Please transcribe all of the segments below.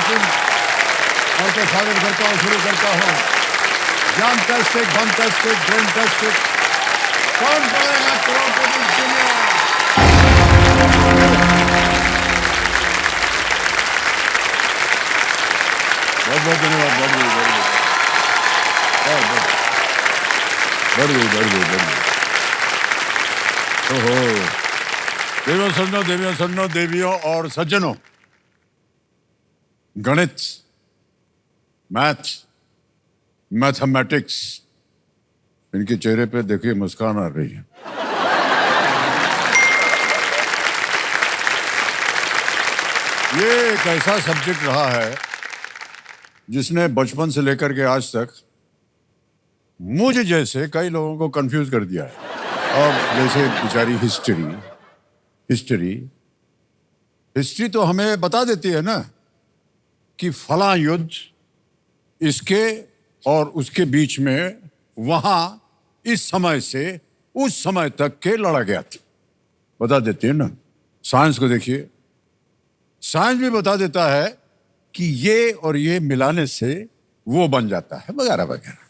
लेकिन और तो स्वागत करता हूँ, शुरू करता हूँ। Fantastic, fantastic, fantastic. कौन बनेगा करोड़पति दुनिया? बहुत बहुत धन्यवाद। बढ़ गई। ओहो, देवियों देवियों और सज्जनों, गणित, मैथमेटिक्स, इनके चेहरे पे देखिए मुस्कान आ रही है। ये एक ऐसा सब्जेक्ट रहा है जिसने बचपन से लेकर के आज तक मुझे जैसे कई लोगों को कंफ्यूज कर दिया है। और जैसे बेचारी हिस्ट्री तो हमें बता देती है ना कि फला युद्ध इसके और उसके बीच में वहां इस समय से उस समय तक के लड़ा गया था, बता देती है ना। साइंस को देखिए, साइंस भी बता देता है कि ये और ये मिलाने से वो बन जाता है, वगैरह वगैरह।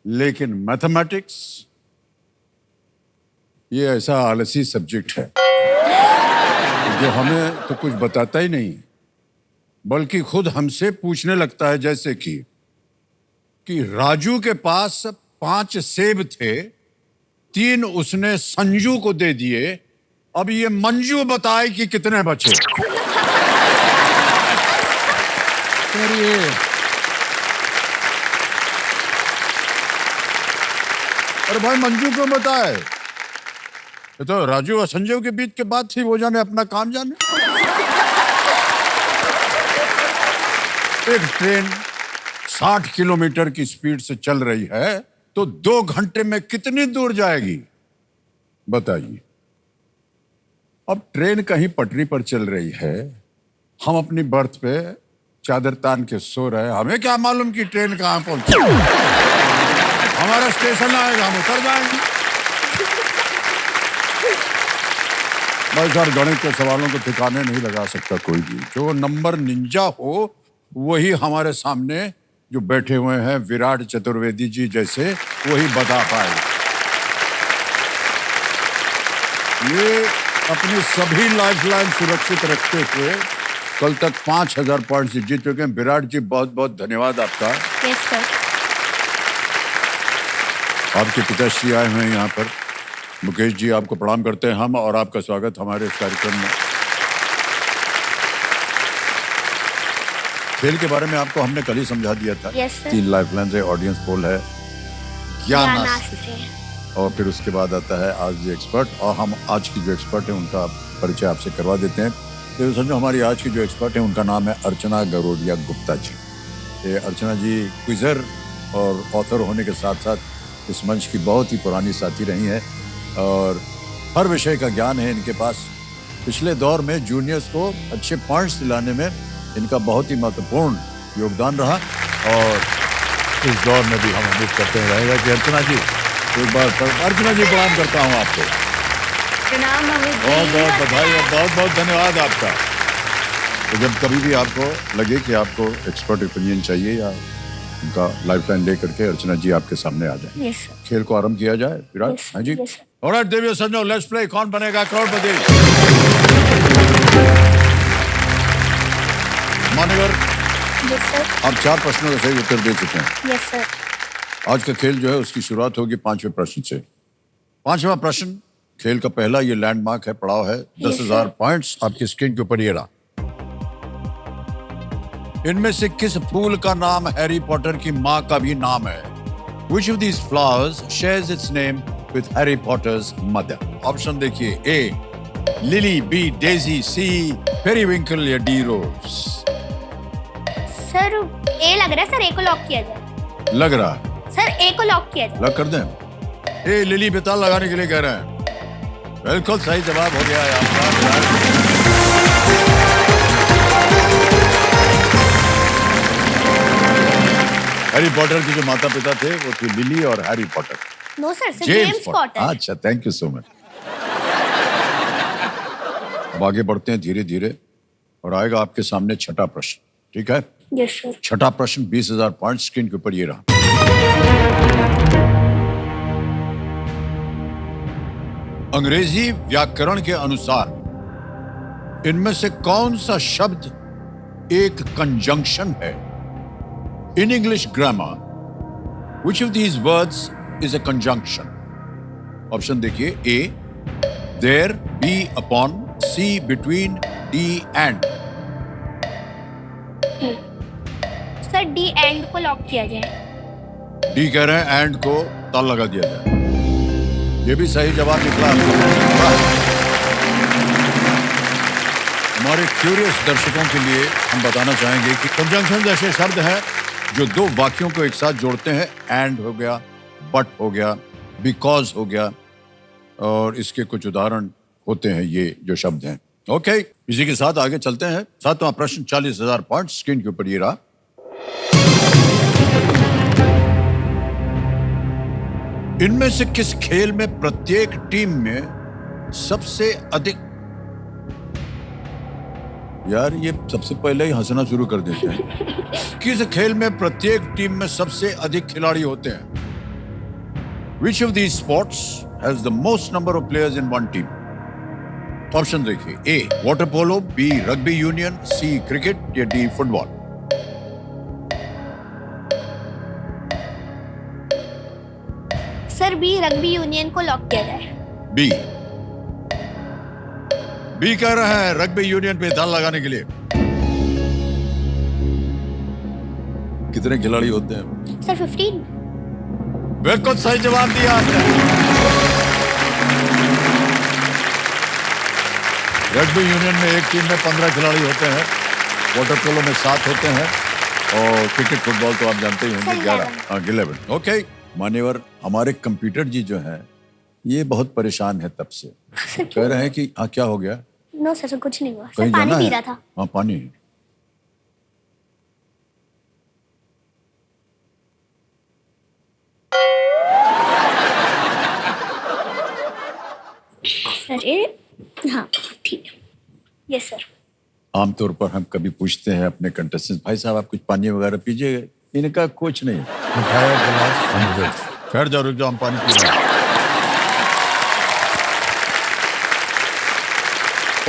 लेकिन मैथमेटिक्स ये ऐसा आलसी सब्जेक्ट है जो हमें तो कुछ बताता ही नहीं, बल्कि खुद हमसे पूछने लगता है। जैसे कि राजू के पास 5 सेब थे, 3 उसने संजू को दे दिए, अब ये मंजू बताए कि कितने बचे। अरे भाई, मंजू क्यों बताए? ये तो राजू और संजू के बीच के बात थी, वो जाने अपना काम जाने। एक ट्रेन 60 किलोमीटर की स्पीड से चल रही है तो 2 घंटे में कितनी दूर जाएगी बताइए। अब ट्रेन कहीं पटरी पर चल रही है, हम अपनी बर्थ पे चादर तान के सो रहे हैं, हमें क्या मालूम कि ट्रेन कहां पहुंची। हमारा स्टेशन आएगा, हम उतर जाएंगे। भाई सर, गणित के सवालों को ठिकाने नहीं लगा सकता कोई भी। जो नंबर निंजा हो वही हमारे सामने जो बैठे हुए हैं विराट चतुर्वेदी जी जैसे, वही बता पाए। ये अपनी सभी लाइफलाइन सुरक्षित रखते हुए कल तक 5000 पॉइंट से जीत चुके हैं। विराट जी, बहुत बहुत धन्यवाद आपका। Yes sir. आपके पिताश्री आए हुए हैं यहाँ पर। मुकेश जी, आपको प्रणाम करते हैं हम, और आपका स्वागत हमारे इस कार्यक्रम में। खेल के बारे में आपको हमने कल ही समझा दिया था। yes, 3 लाइफलाइन है, ऑडियंस पोल है, ज्ञानास्त्र, और फिर उसके बाद आता है आज द एक्सपर्ट। और हम आज की जो एक्सपर्ट है उनका परिचय आपसे करवा देते हैं। तो समझो, हमारी आज की जो एक्सपर्ट है उनका नाम है अर्चना गरोडिया गुप्ता जी। ये अर्चना जी क्विजर और ऑथर होने के साथ साथ इस मंच की बहुत ही पुरानी साथी रही हैं और हर विषय का ज्ञान है इनके पास। पिछले दौर में जूनियर्स को अच्छे पॉइंट्स दिलाने में इनका बहुत ही महत्वपूर्ण योगदान रहा, और इस दौर में भी हम उम्मीद करते हैं रहेगा कि अर्चना जी, एक बार अर्चना जी प्रणाम करता हूँ आपको। प्रणाम अमित जी। बहुत बहुत बधाई और बहुत बहुत धन्यवाद आपका। तो जब कभी भी आपको लगे कि आपको एक्सपर्ट ओपिनियन चाहिए या उनका लाइफलाइन ले करके, अर्चना जी आपके सामने आ जाए। yes, खेल को आरंभ किया जाए। विराट, हाँ जी। ऑलराइट देवियों सज्जनों, लेट्स प्ले कौन बनेगा करोड़पति। मान्यवर, yes, sir. आप 4 प्रश्नों का सही उत्तर दे चुके हैं। yes, sir. आज का खेल जो है उसकी शुरुआत होगी 5वें प्रश्न से। 5वां प्रश्न खेल का पहला ये लैंडमार्क है, पड़ाव है। 10,000 पॉइंट्स आपकी स्क्रीन के ऊपर ये रहा। इनमें से किस फूल का नाम हैरी पॉटर की मां का भी नाम है? Which of these flowers shares its name with Harry Potter's mother? Option देखिए, A lily, B Daisy, C periwinkle या D रोज। सर ए लग रहा है, सर ए को लॉक किया जाए। लग रहा है सर ए को लॉक किया जाए। लॉक कर दें? ए लिली बेताल लगाने के लिए कह रहे हैं। बिल्कुल सही जवाब हो गया है आपका। हैरी पॉटर के जो माता पिता थे वो थे लिली और Harry Potter. No sir, James Potter. अच्छा, थैंक यू सो मच। अब आगे बढ़ते हैं धीरे धीरे और आएगा आपके सामने छठा प्रश्न। ठीक है। Yes sir. छठा प्रश्न 20,000 पॉइंट स्क्रीन के ऊपर ये रहा। अंग्रेजी व्याकरण के अनुसार इनमें से कौन सा शब्द एक कंजंक्शन है? In English grammar which of these words is a conjunction? Option देखिए। ए there, B upon, C between, D and। Sir D and को लॉक किया जाए। डी कह रहे हैं एंड को ताला लगा दिया जाए। ये भी सही जवाब निकला। हमारे क्यूरियस दर्शकों के लिए हम बताना चाहेंगे कि कंजंक्शन ऐसे शब्द हैं जो दो वाक्यों को एक साथ जोड़ते हैं। एंड हो गया, बट हो गया, बिकॉज हो गया, और इसके कुछ उदाहरण होते हैं ये जो शब्द हैं। ओके, इसी के साथ आगे चलते हैं। सातवां प्रश्न 40,000 पॉइंट स्क्रीन के ऊपर ये रहा। इनमें से किस खेल में प्रत्येक टीम में सबसे अधिक, यार ये सबसे पहले ही हंसना शुरू कर देते हैं। किस खेल में प्रत्येक टीम में सबसे अधिक खिलाड़ी होते हैं? Which of these sports has the most number of players in one team? Option देखिए। A water polo, B rugby union, C cricket या D football. Sir B rugby union को लॉक किया जाए। बी कह रहे हैं रग्बी यूनियन पे ताला लगाने के लिए। कितने खिलाड़ी होते हैं? सर 15। बिल्कुल सही जवाब दिया आपने। रग्बी यूनियन में एक टीम में 15 खिलाड़ी होते हैं, वाटर पोलो में 7 होते हैं, और क्रिकेट फुटबॉल तो आप जानते ही होंगे 11। ओके, मान्यवर हमारे कंप्यूटर जी जो है ये बहुत परेशान है तब से। कह रहे हैं कि हाँ क्या हो गया? नो सर कुछ नहीं हुआ। कहीं सर पानी जाना पी है? रहा था। हाँ पानी। अरे हाँ ठीक है। Yes sir. आमतौर पर हम कभी पूछते हैं अपने कंटेस्टेंट, भाई साहब आप कुछ पानी वगैरह पीजिए। इनका कुछ नहीं, उठाया गिलास, खैर जाओ रुक जाओ, हम पानी पी रहे हैं।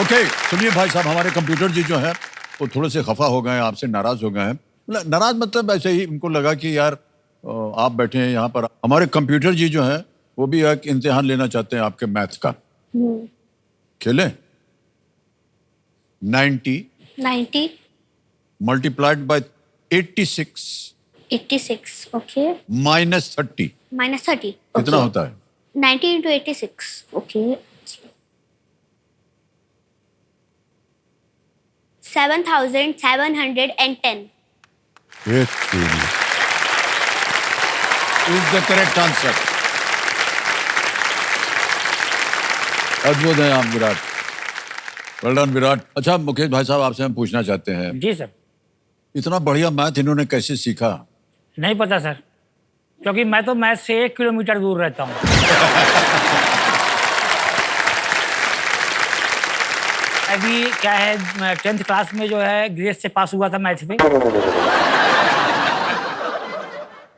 ओके, सुनिए भाई साहब, हमारे कंप्यूटर जी जो है वो थोड़े से खफा हो गए हैं, आपसे नाराज हो गए हैं। नाराज मतलब ऐसे ही उनको लगा कि यार आप बैठे हैं यहाँ पर। हमारे कंप्यूटर जी जो है वो भी एक इम्तिहान लेना चाहते हैं आपके मैथ का। खेलें? 90 मल्टीप्लाइड बाय 86 ओके -30 कितना होता है? 90 into 86 okay 7,710। Is the correct answer. अद्भुत है आप विराट। Well done Virat. अच्छा मुकेश भाई साहब, आपसे हम पूछना चाहते हैं। जी सर। इतना बढ़िया मैथ इन्होंने कैसे सीखा? नहीं पता सर, क्योंकि मैं तो मैथ से 1 किलोमीटर दूर रहता हूँ। अभी क्या है, 10th क्लास में जो है ग्रेस से पास हुआ था मैथ में,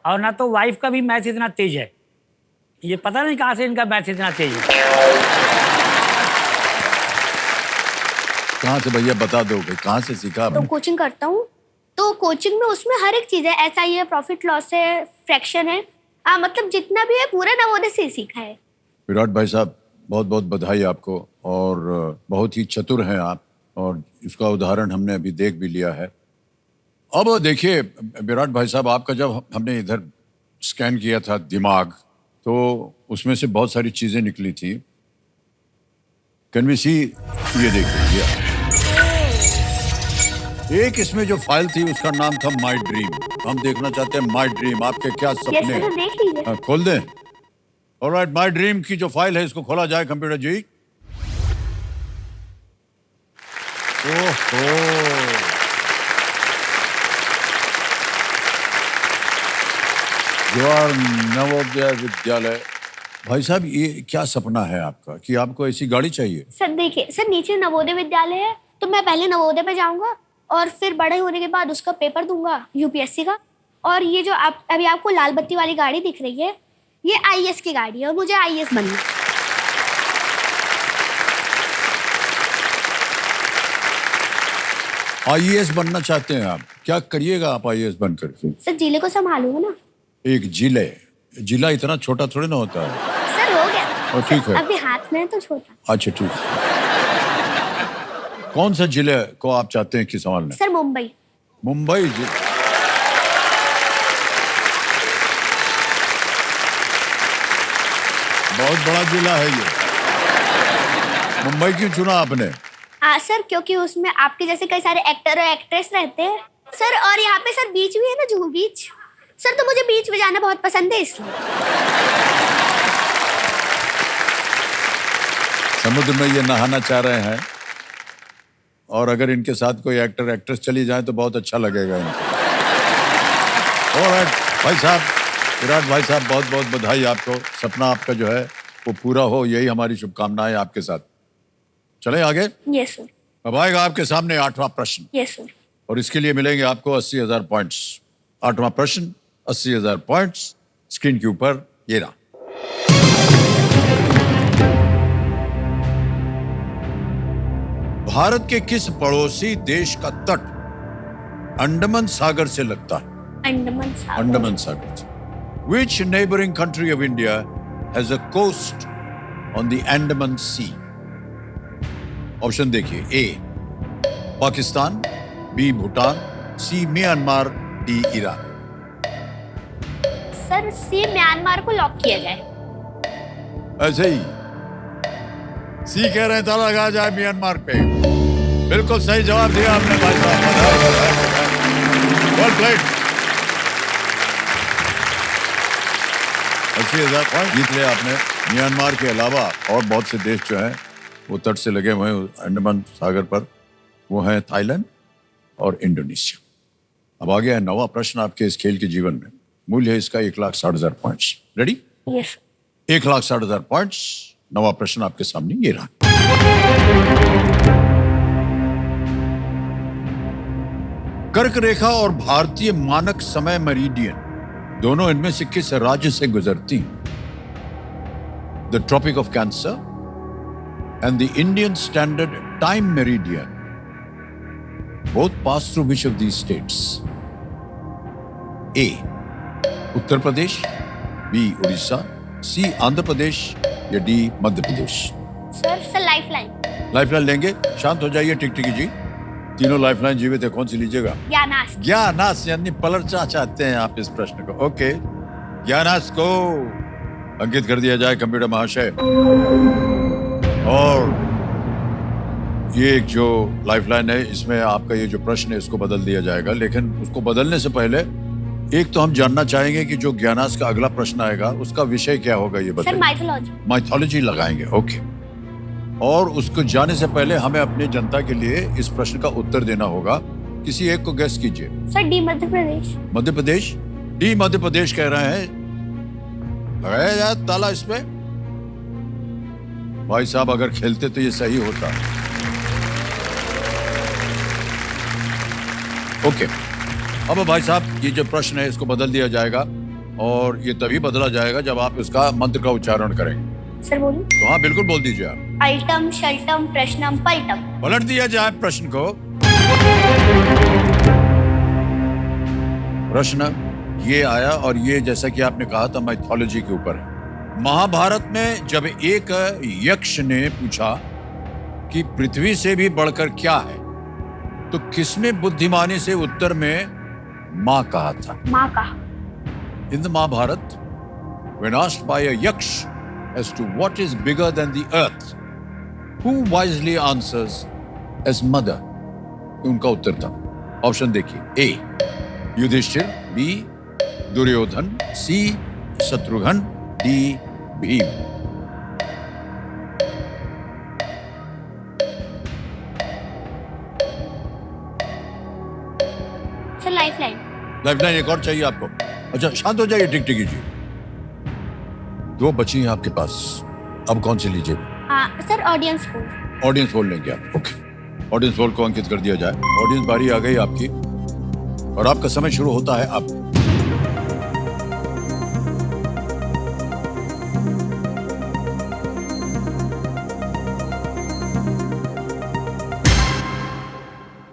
और ना तो वाइफ का भी मैथ इतना तेज है, ये पता नहीं कहाँ से इनका मैथ इतना तेज है। कहाँ से भैया बता दो भाई, कहाँ से सीखा? तो कोचिंग करता हूँ, तो कोचिंग में उसमें हर एक चीज है, SI है, प्रॉफिट लॉस है, फ्रैक्शन है, मतलब जितना भी है पूरा नवोदय से ही सीखा है। विराट भाई साहब बहुत बहुत बधाई आपको, और बहुत ही चतुर हैं आप, और इसका उदाहरण हमने अभी देख भी लिया है। अब देखिए विराट भाई साहब, आपका जब हमने इधर स्कैन किया था दिमाग, तो उसमें से बहुत सारी चीजें निकली थी। कैन वी सी? ये देखिए, एक इसमें जो फाइल थी उसका नाम था माई ड्रीम। हम देखना चाहते हैं माई ड्रीम, आपके क्या सपने यस सर, देख लीजिए। हैं? खोल दें? ऑलराइट, माई ड्रीम की जो फाइल है इसको खोला जाए कंप्यूटर जी। ओहो, जवाहर नवोदय विद्यालय। भाई साहब ये क्या सपना है आपका कि आपको ऐसी गाड़ी चाहिए? सर देखिए सर, नीचे नवोदय विद्यालय है, तो मैं पहले नवोदय पे जाऊंगा, और फिर बड़े होने के बाद उसका पेपर दूंगा यूपीएससी का। और ये जो आप अभी आपको लाल बत्ती वाली गाड़ी दिख रही है, ये आईएएस की गाड़ी है और मुझे आईएएस बनना है। आईएएस बनना चाहते हैं आप? क्या करिएगा आप आईएएस बन करके? सर जिले को संभालूंगा ना। एक जिला इतना छोटा थोड़ी ना होता है। सर हो गया। और ठीक है। अभी हाथ में है तो छोटा। अच्छा ठीक है। कौन सा जिले को आप चाहते हैं कि संभालना? सर मुंबई। मुंबई जिला। बहुत बड़ा जिला है ये। मुंबई क्यों चुना आपने? सर क्योंकि उसमें आपके जैसे कई सारे एक्टर और एक्ट्रेस रहते हैं सर, और यहाँ पे सर बीच भी है ना, जुहू बीच। सर तो मुझे बीच में जाना बहुत पसंद है इसलिए। समुद्र में ये नहाना चाह रहे हैं और अगर इनके साथ कोई एक्टर एक्ट्रेस चली जाए तो बहुत अच्छा लगेगा इनको। ऑलराइट भाई साहब, विराट भाई साहब, बहुत बहुत बधाई आपको। सपना आपका जो है वो पूरा हो, यही हमारी शुभकामनाएं आपके साथ। चले आगे। Yes sir. अब आएगा आपके सामने 8वां प्रश्न। Yes sir. और इसके लिए मिलेंगे आपको 80,000 पॉइंट्स। 8वां प्रश्न, 80,000 पॉइंट्स स्क्रीन के ऊपर ये रहा। भारत के किस पड़ोसी देश का तट अंडमान सागर से लगता है? अंडमान सागर। Which neighboring country of India has a coast on the Andaman Sea? Option देखिए। ए पाकिस्तान, बी भूटान, सी म्यांमार, डी ईरान। सर सी म्यांमार को लॉक किया जाए। ऐसे ही सी कह रहे हैं, ताला लगा जाए म्यांमार पे। बिल्कुल सही जवाब दिया आपने भाई साहब। Well played. 80,000 पॉइंट जीत लिया आपने। म्यांमार के अलावा और बहुत से देश जो हैं वो तट से लगे हुए हैं अंडमान सागर पर, वो हैं थाईलैंड और इंडोनेशिया। अब आ गया है 9वां प्रश्न आपके इस खेल के जीवन में। मूल्य है इसका 1,60,000 पॉइंट्स। रेडी? यस। 1,60,000 पॉइंट्स। 9वां प्रश्न आपके सामने ये रहा। कर्क रेखा और भारतीय मानक समय मेरिडियन दोनों इनमें से किस राज्य से गुजरती? The tropic of cancer and the Indian Standard Time Meridian both pass through which of these states? A. Uttar Pradesh, B. Orissa, C. Andhra Pradesh या D. Madhya Pradesh? Sir lifeline. Lifeline लेंगे? शांत हो जाइए टिकटिकी जी। तीनों लाइफलाइन जीवित है, कौन सी लीजिएगा? ज्ञानास यानी पलटना चाहते हैं आप इस प्रश्न को। ओके, ज्ञानास को अंकित कर दिया जाए कंप्यूटर महाशय। और ये एक जो लाइफलाइन है इसमें आपका ये जो प्रश्न है इसको बदल दिया जाएगा, लेकिन उसको बदलने से पहले एक तो हम जानना चाहेंगे कि जो ज्ञानास का अगला प्रश्न आएगा उसका विषय क्या होगा, ये बताइए। माइथोलॉजी। माइथोलॉजी लगाएंगे, ओके। और उसको जाने से पहले हमें अपनी जनता के लिए इस प्रश्न का उत्तर देना होगा। किसी एक को गेस कीजिए। Sir D Madhya Pradesh. Madhya Pradesh? D Madhya Pradesh कह रहे हैं। लगाया जाए ताला इसमें। भाई साहब अगर खेलते तो ये सही होता। ओके, अब भाई साहब ये जो प्रश्न है इसको बदल दिया जाएगा और ये तभी बदला जाएगा जब आप इसका मंत्र का उच्चारण करेंगे। सर बोलिए। तो हाँ बिल्कुल बोल दीजिए आप। अल्टम शल्टम प्रश्नम पलटम। पलट दिया जाए प्रश्न को। प्रश्न ये आया और ये जैसा कि आपने कहा था माइथोलॉजी के ऊपर है। महाभारत में जब एक यक्ष ने पूछा कि पृथ्वी से भी बढ़कर क्या है, तो किसने बुद्धिमानी से उत्तर में मां कहा था? मां कहा। In the Mahabharata, when asked by a yaksh as to what is bigger than the earth, who wisely answers as mother? उनका उत्तर था। ऑप्शन देखिए। A Yudhishthir, B Duryodhan, C Shatrughna, D Bhim. Sir lifeline. Lifeline एक और चाहिए आपको? अच्छा शांत हो जाइए टिकटिकी जी। 2 बची हैं आपके पास, अब कौन सी लीजिए? Sir audience poll. Audience poll लेंगे आप, ओके। ऑडियंस पोल को अंकित कर दिया जाए। ऑडियंस बारी आ गई आपकी और आपका समय शुरू होता है अब।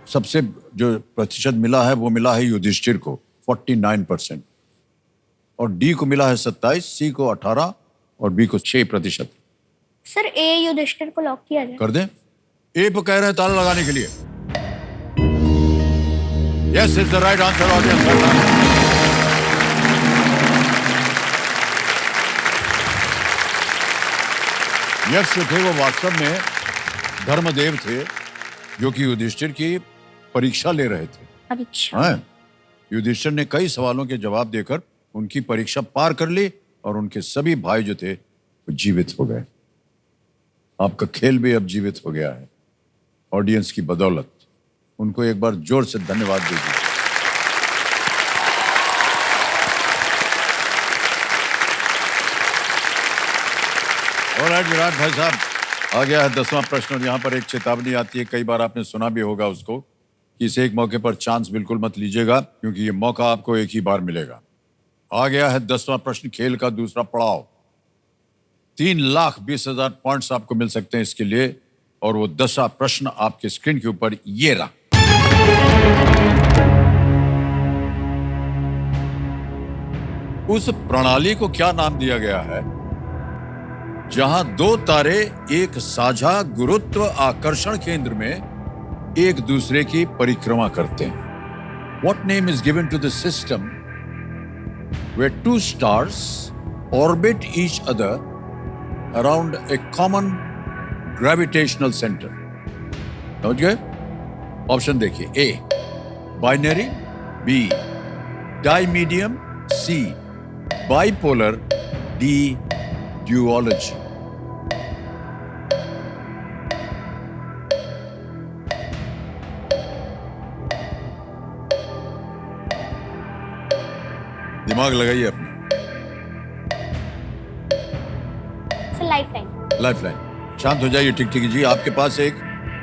सबसे जो प्रतिशत मिला है वो मिला है युधिष्ठिर को 49% और डी को मिला है 27, सी को 18 और बी को 6%। सर ए युधिष्ठिर को लॉक किया जाए। कर दें? ए पे कह रहे हैं ताला लगाने के लिए। Yes is the right answer audience. यक्ष थे वो वास्तव में धर्मदेव थे जो कि युधिष्ठिर की परीक्षा ले रहे थे। परीक्षा? हाँ, युधिष्ठिर ने कई सवालों के जवाब देकर उनकी परीक्षा पार कर ली और उनके सभी भाई जो थे वो जीवित हो गए। आपका खेल भी अब जीवित हो गया है ऑडियंस की बदौलत। उनको एक बार जोर से धन्यवाद दीजिए। ऑलराइट विराट भाई साहब, आ गया है 10वां प्रश्न और यहाँ पर एक चेतावनी आती है, कई बार आपने सुना भी होगा उसको, कि इस एक मौके पर चांस बिल्कुल मत लीजिएगा क्योंकि ये मौका आपको एक ही बार मिलेगा। आ गया है 10वां प्रश्न, खेल का दूसरा पड़ाव। 3,20,000 पॉइंट्स आपको मिल सकते हैं इसके लिए और वो 10वां प्रश्न आपके स्क्रीन के ऊपर ये रहा। उस प्रणाली को क्या नाम दिया गया है जहां दो तारे एक साझा गुरुत्व आकर्षण केंद्र में एक दूसरे की परिक्रमा करते हैं? What name is given to the system where two stars orbit each other around a common gravitational center? समझ गए? ऑप्शन देखिए। A binary, B dimedium, C bipolar, D duology. दिमाग लगाइए अपने। लाइफलाइन। लाइफलाइन। शांत हो जाइए टिक टिक जी, आपके पास एक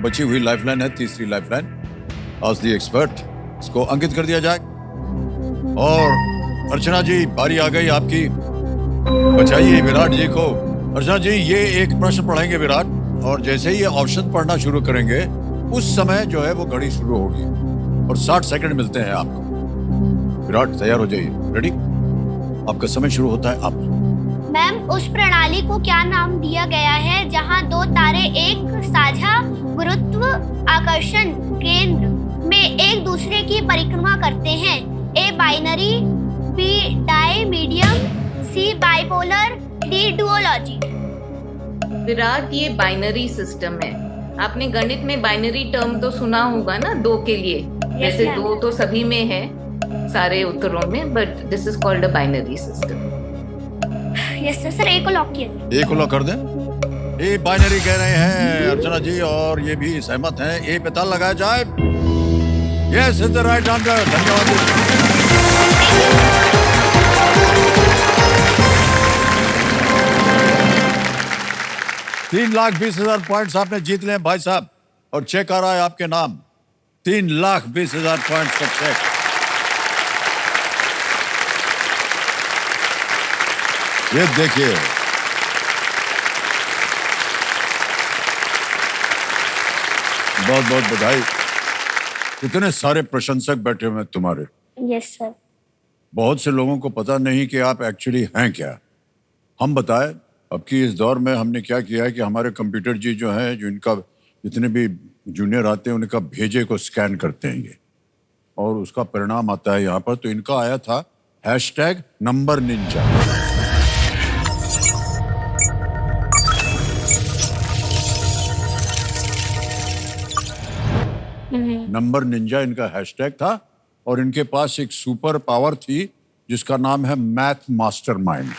बची हुई लाइफलाइन है, तीसरी लाइफलाइन। आस्क द एक्सपर्ट, इसको अंकित कर दिया जाए। और अर्चना जी बारी आ गई आपकी, बचाइए विराट जी को। अर्चना जी ये एक प्रश्न पढ़ेंगे विराट, और जैसे ही ये ऑप्शन पढ़ना शुरू करेंगे उस समय जो है वो घड़ी शुरू होगी और 60 सेकंड मिलते हैं आपको। विराट तैयार हो जाइए, रेडी? आपका समय शुरू होता है अब। मैम उस प्रणाली को क्या नाम दिया गया है जहां दो तारे एक साझा गुरुत्व आकर्षण केंद्र में एक दूसरे की परिक्रमा करते हैं? A binary, B dimedium, C bipolar, D duology. Virat ये बाइनरी सिस्टम है। आपने गणित में बाइनरी टर्म तो सुना होगा ना, दो के लिए। वैसे दो तो सभी में है, सारे उत्तरों में, but this is called a binary system. Yes sir, A को लॉक किया। ए को लॉक कर दें? ए बाइनरी कह रहे हैं अर्चना जी और ये भी सहमत हैं। ए पे ताला लगाया जाए। Yes is the right answer. धन्यवाद। 3,20,000 पॉइंट्स आपने जीत लिए भाई साहब, और चेक आ रहा है आपके नाम। 3,20,000 पॉइंट्स का चेक। ये देखिए, बहुत बहुत बधाई। इतने सारे प्रशंसक बैठे हुए हैं तुम्हारे। Yes sir. बहुत से लोगों को पता नहीं कि आप एक्चुअली हैं क्या। हम बताएं, अब की इस दौर में हमने क्या किया है कि हमारे कंप्यूटर जी जो हैं, जो इनका जितने भी जूनियर आते हैं उनका भेजे को स्कैन करते हैं ये, और उसका परिणाम आता है यहाँ पर। तो इनका आया था #नंबर निंजा। नंबर निंजा इनका हैशटैग था, और इनके पास एक सुपर पावर थी जिसका नाम है मैथ मास्टरमाइंड।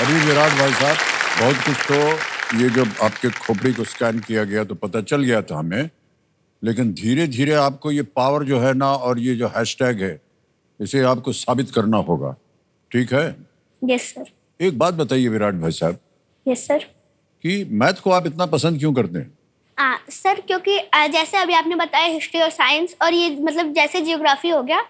अभी विराट भाई साहब, बहुत कुछ तो ये जब आपके खोपड़ी को स्कैन किया गया तो पता चल गया था हमें, लेकिन धीरे धीरे आपको ये पावर जो है ना, और ये जो हैशटैग है, इसे आपको साबित करना होगा। ठीक है? Yes sir. एक बात बताइए विराट भाई साहब, यस सर। कि मैथ को आप इतना पसंद क्यों करते हैं? सर क्योंकि जैसे अभी आपने बताया हिस्ट्री और साइंस और ये मतलब जैसे जियोग्राफी हो गया,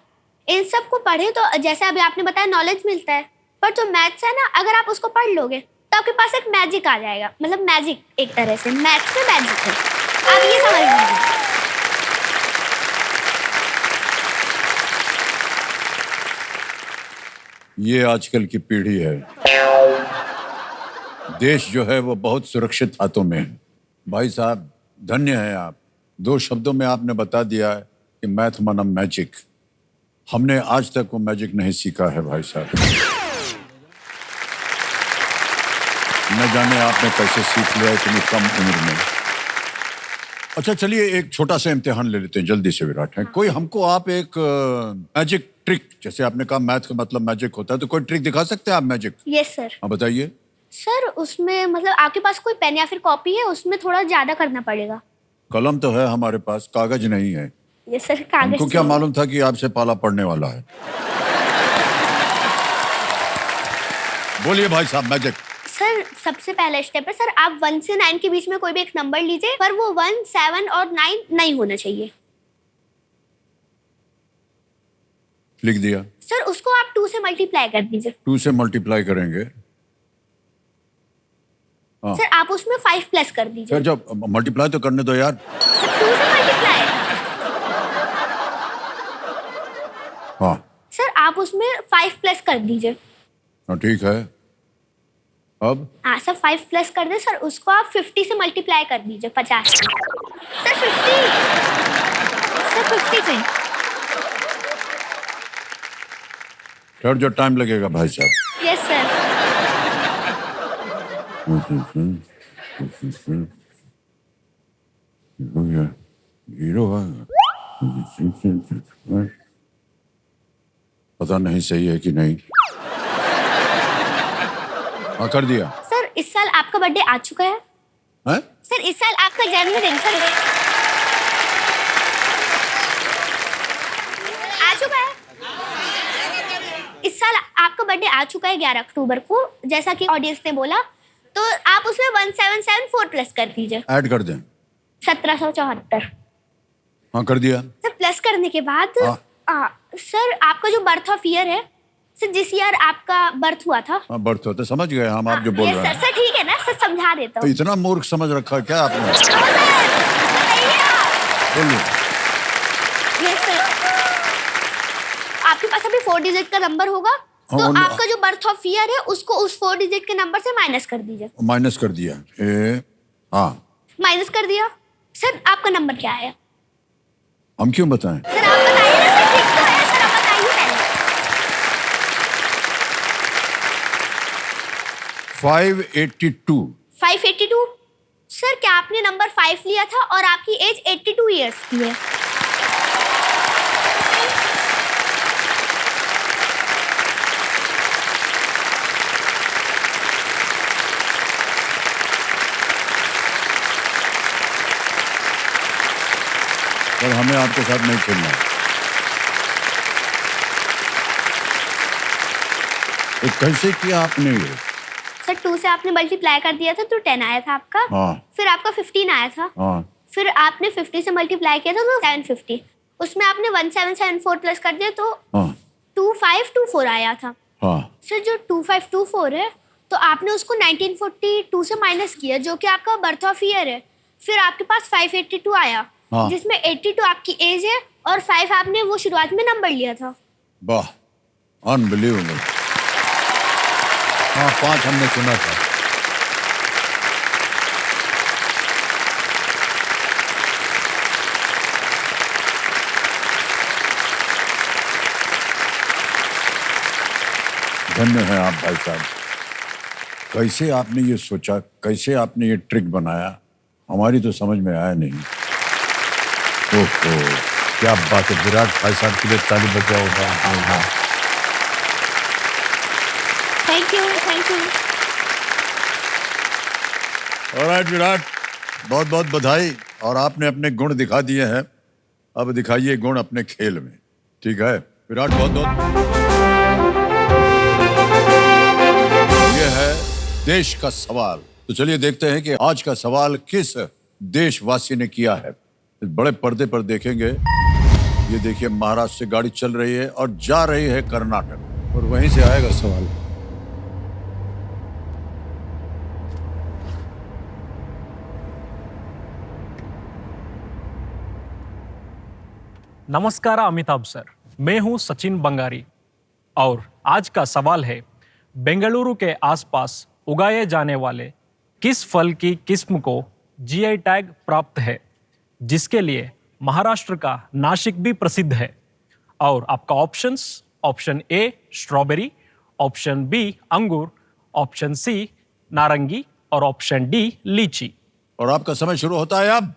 इन सब को पढ़े तो जैसे अभी आपने बताया नॉलेज मिलता है, पर जो मैथ्स है ना, अगर आप उसको पढ़ लोगे तो आपके पास एक मैजिक आ जाएगा। मतलब मैजिक एक तरह से मैथ्स में मैजिक है, आप ये समझ लीजिए। ये आजकल की पीढ़ी है, देश जो है वो बहुत सुरक्षित हाथों में है। भाई साहब धन्य है आप, 2 शब्दों में आपने बता दिया है कि मैथ माना मैजिक। हमने आज तक वो मैजिक नहीं सीखा है भाई साहब। न जाने आपने कैसे सीख लिया इतनी कम उम्र में। अच्छा चलिए एक छोटा सा इम्तिहान ले लेते हैं जल्दी से विराट है। कोई हमको आप एक मैजिक ट्रिक, जैसे आपने कहा मैथ का मतलब मैजिक होता है, तो कोई ट्रिक दिखा सकते हैं आप मैजिक? Yes sir. हाँ बताइए। सर उसमें मतलब आपके पास कोई पेन या फिर कॉपी है, उसमें थोड़ा ज्यादा करना पड़ेगा। कलम तो है हमारे पास, कागज नहीं है। यस सर कागज। हमको क्या मालूम था कि आपसे पाला पड़ने वाला है। बोलिए भाई साहब मैजिक। सर सबसे पहला स्टेप है सर, आप 1 से 9 के बीच में कोई भी एक नंबर लीजिए, पर वो 1, 7 और 9 नहीं होना चाहिए। लिख दिया। सर उसको आप 2 से मल्टीप्लाई कर दीजिए। 2 से मल्टीप्लाई करेंगे। हाँ। सर आप उसमें 5 प्लस कर दीजिए। सर जब मल्टीप्लाई तो करने दो यार। सर 2 से मल्टीप्लाई। हाँ। सर आप उसमें 5 प्लस कर दीजिए। हाँ ठीक है। अब हाँ सर 5 प्लस कर दे। सर उसको आप 50 से मल्टीप्लाई कर दीजिए, 50। सर 50। सर 50 से। सर जो टाइम लगेगा भाई साहब। Yes sir. पता नहीं सही है कि नहीं। हाँ कर दिया। सर इस साल आपका बर्थडे आ चुका है। हैं? सर इस साल आपका जन्मदिन सर आ चुका है। इस साल आपका बर्थडे आ चुका है 11 अक्टूबर को, जैसा कि ऑडियंस ने बोला, तो आप उसमें 1774 प्लस कर दीजिए। ऐड कर दें। 1774। हाँ कर दिया। सर प्लस करने के बाद सर आपका जो बर्थ ऑफ ईयर है, सर जिस ईयर आपका बर्थ हुआ था। हाँ बर्थ होते समझ गए हम, आप जो बोल रहे हैं। सर ठीक है ना, सर समझा देता तो हूँ। इतना मूर्ख समझ रखा है क्या आपने? बोलिए। Yes sir. आपके पास अभी 4 डिजिट का नंबर होगा, तो आपका जो बर्थ ऑफ ईयर है उसको उस 4 डिजिट के नंबर से माइनस कर दीजिए। माइनस कर दिया। हाँ माइनस कर दिया। सर आपका नंबर क्या है? हम क्यों बताएं? सर आप बताइए ना, सर ठीक तो है, सर आप बताइए पहले। 582। 582। सर क्या आपने नंबर 5 लिया था और आपकी एज 82 ईयर्स की है? पर हमें आपके साथ नहीं खेलना। तो कैसे किया आपने ये? सर 2 से आपने मल्टीप्लाई कर दिया था तो 10 आया था आपका। हाँ। फिर आपका 15 आया था। हाँ। फिर आपने 50 से मल्टीप्लाई किया था तो 750। उसमें आपने 1774 प्लस कर दिया तो हाँ। 2524 आया था। हाँ। सर जो 2524 है, तो आपने उसको 1942 से माइनस किया, जो कि आपका बर्थ ऑफ ईयर है। फिर आपके पास 582 आया। हाँ। जिसमें 82 आपकी एज है और 5 आपने वो शुरुआत में नंबर लिया था। वाह अनबिलीवेबल। हाँ 5 हमने सुना था। धन्य है आप भाई साहब। कैसे आपने ये सोचा, कैसे आपने ये ट्रिक बनाया, हमारी तो समझ में आया नहीं। ओहो क्या बात है। विराट भाई साहब के लिए ताली बजाओ। हाँ। Thank you thank you. Alright Virat, बहुत बहुत बधाई। और आपने अपने गुण दिखा दिए हैं, अब दिखाइए गुण अपने खेल में। ठीक है विराट, बहुत बहुत। ये है देश का सवाल। तो चलिए देखते हैं कि आज का सवाल किस देशवासी ने किया है। इस बड़े पर्दे पर देखेंगे, ये देखिए महाराष्ट्र से गाड़ी चल रही है और जा रही है कर्नाटक, और वहीं से आएगा सवाल। नमस्कार अमिताभ सर, मैं हूं सचिन बंगारी और आज का सवाल है, बेंगलुरु के आसपास उगाए जाने वाले किस फल की किस्म को जीआई टैग प्राप्त है, जिसके लिए महाराष्ट्र का नासिक भी प्रसिद्ध है। और आपका options, option A strawberry, option B अंगूर, ऑप्शन सी नारंगी और ऑप्शन डी लीची। और आपका समय शुरू होता है अब।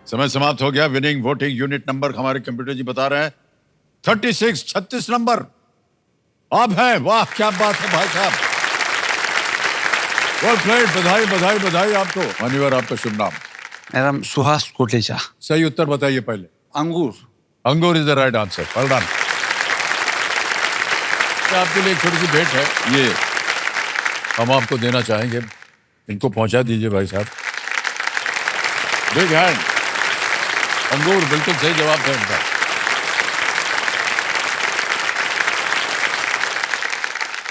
समय समाप्त हो गया। विनिंग वोटिंग यूनिट नंबर हमारे कंप्यूटर जी बता रहे हैं 36 नंबर आप हैं। वाह क्या बात है भाई साहब, वेल प्लेड। बधाई बधाई बधाई आपको। मान्यवर आपका शुभ नाम? मेरा नाम सुहास कोटेचा। सही उत्तर बताइए पहले। अंगूर। अंगूर is the right answer. Well done. आपके लिए एक छोटी सी भेंट है, ये हम आपको देना चाहेंगे, इनको पहुंचा दीजिए भाई साहब। Big hand. अंगूर बिल्कुल सही जवाब है इनका।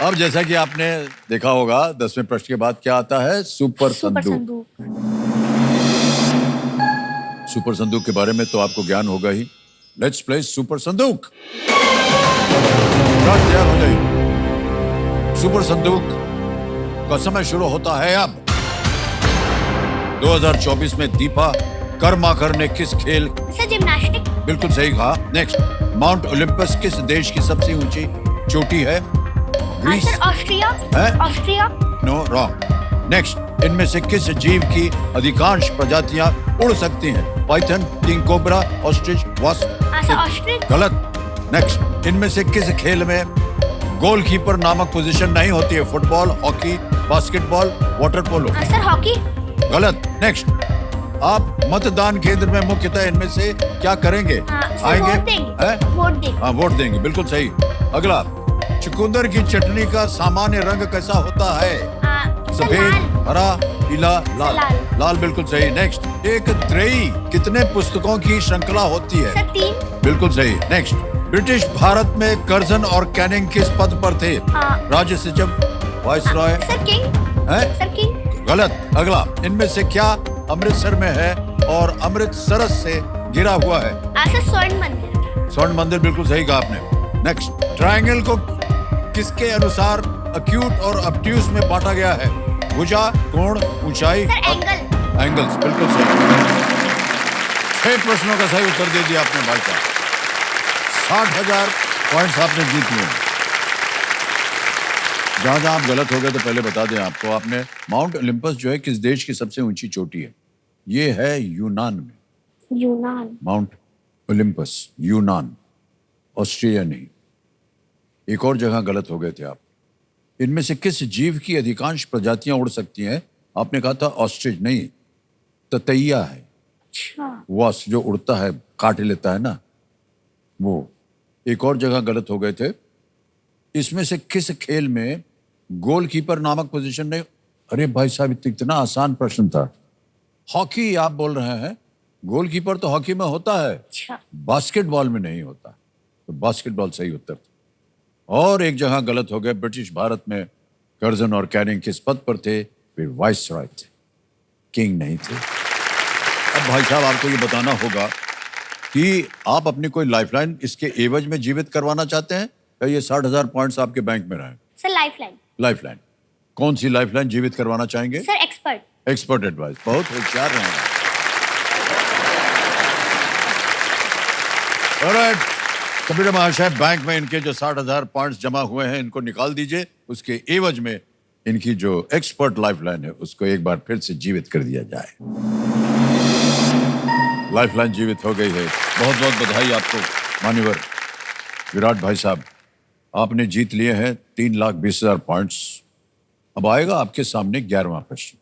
अब जैसा कि आपने देखा होगा 10वें प्रश्न के बाद क्या आता है, सुपर संदूक। सुपर संदूक के बारे में तो आपको ज्ञान होगा ही। लेट्स प्ले सुपर संदूक। तैयार हो जाइए। सुपर संदूक का समय शुरू होता है अब। 2024 में दीपा कर्माकर ने किस खेल? Sir gymnastic. बिल्कुल सही कहा। नेक्स्ट, माउंट ओलंपस किस देश की सबसे ऊंची चोटी है? ग्रीस। Sir Austria. है? ऑस्ट्रिया। No, wrong. नेक्स्ट, इनमें से किस जीव की अधिकांश प्रजातियां उड़ सकती हैं? Python, king cobra, ostrich, wasp. Sir ostrich. गलत। नेक्स्ट, इनमें से किस खेल में गोलकीपर नामक पोजीशन नहीं होती है? Football, hockey, basketball, water polo. Sir hockey. गलत। नेक्स्ट, आप मतदान केंद्र में मुख्यतः इनमें से क्या करेंगे? आएंगे? वोट देंगे। वोट देंगे। हाँ, वोट देंगे, बिल्कुल सही। अगला, चुकंदर की चटनी का सामान्य रंग कैसा होता है? सफेद, हरा, पीला, लाल। लाल बिल्कुल सही। नेक्स्ट, एक त्रयी कितने पुस्तकों की श्रृंखला होती है? सर 3। बिल्कुल सही। नेक्स्ट, ब्रिटिश भारत में कर्जन और कैनिंग किस पद पर थे? राज्य सचिव, वाइसरॉय। Sir king. है? Sir king. गलत। अगला, इनमें से क्या अमृतसर में है और अमृतसरस से गिरा हुआ है? सर स्वर्ण मंदिर। स्वर्ण मंदिर बिल्कुल सही कहा आपने। नेक्स्ट, ट्रायंगल को किसके अनुसार अक्यूट और ऑब्ट्यूस में बांटा गया है? भुजा, कोण, ऊंचाई। Sir angle. एंगल्स बिल्कुल सही। 6 प्रश्नों का सही उत्तर दे दिया आपने भाई साहब। 60,000 पॉइंट्स आपने जीत लिए। जहां जहां आप गलत हो गए तो पहले बता दें आपको। आपने माउंट ओलंपस जो है किस देश की सबसे ऊंची चोटी है? ये है यूनान में। यूनान। माउंट ओलंपस यूनान, ऑस्ट्रिया नहीं। एक और जगह गलत हो गए थे आप। इनमें से किस जीव की अधिकांश प्रजातियां उड़ सकती हैं? आपने कहा था ऑस्ट्रिच, नहीं, ततैया है। अच्छा। वॉस जो उड़ता है, काट लेता है ना, वो। एक और जगह गलत हो गए थे। इसमें से किस खेल में गोलकीपर नामक पोजीशन नहीं? अरे भाई साहब, इतना आसान प्रश्न था। हॉकी आप बोल रहे हैं। गोलकीपर तो हॉकी में होता है, अच्छा। बास्केटबॉल में नहीं होता। तो बास्केटबॉल सही उत्तर था। और एक जगह गलत हो गए। ब्रिटिश भारत में कर्जन और कैनिंग किस पद पर थे? वे वाइसरॉय थे, किंग नहीं थे। अब भाई साहब आपको ये बताना होगा कि आप अपनी कोई लाइफलाइन इसके एवज में जीवित करवाना चाहते हैं या ये 60,000 पॉइंट्स आपके बैंक में रहे? Sir lifeline. लाइफलाइन। कौन सी लाइफलाइन जीवित करवाना चाहेंगे? Sir expert. Expert advice. बहुत होशियार रहे हैं। ऑलराइट, कंप्यूटर महाशय, बैंक में इनके जो 60,000 पॉइंट्स जमा हुए हैं इनको निकाल दीजिए। उसके एवज में इनकी जो एक्सपर्ट लाइफलाइन है उसको एक बार फिर से जीवित कर दिया जाए। लाइफलाइन जीवित हो गई है। बहुत बहुत बधाई आपको मान्यवर विराट भाई साहब। आपने जीत लिए हैं 3,20,000 पॉइंट्स। अब आएगा आपके सामने 11वां प्रश्न।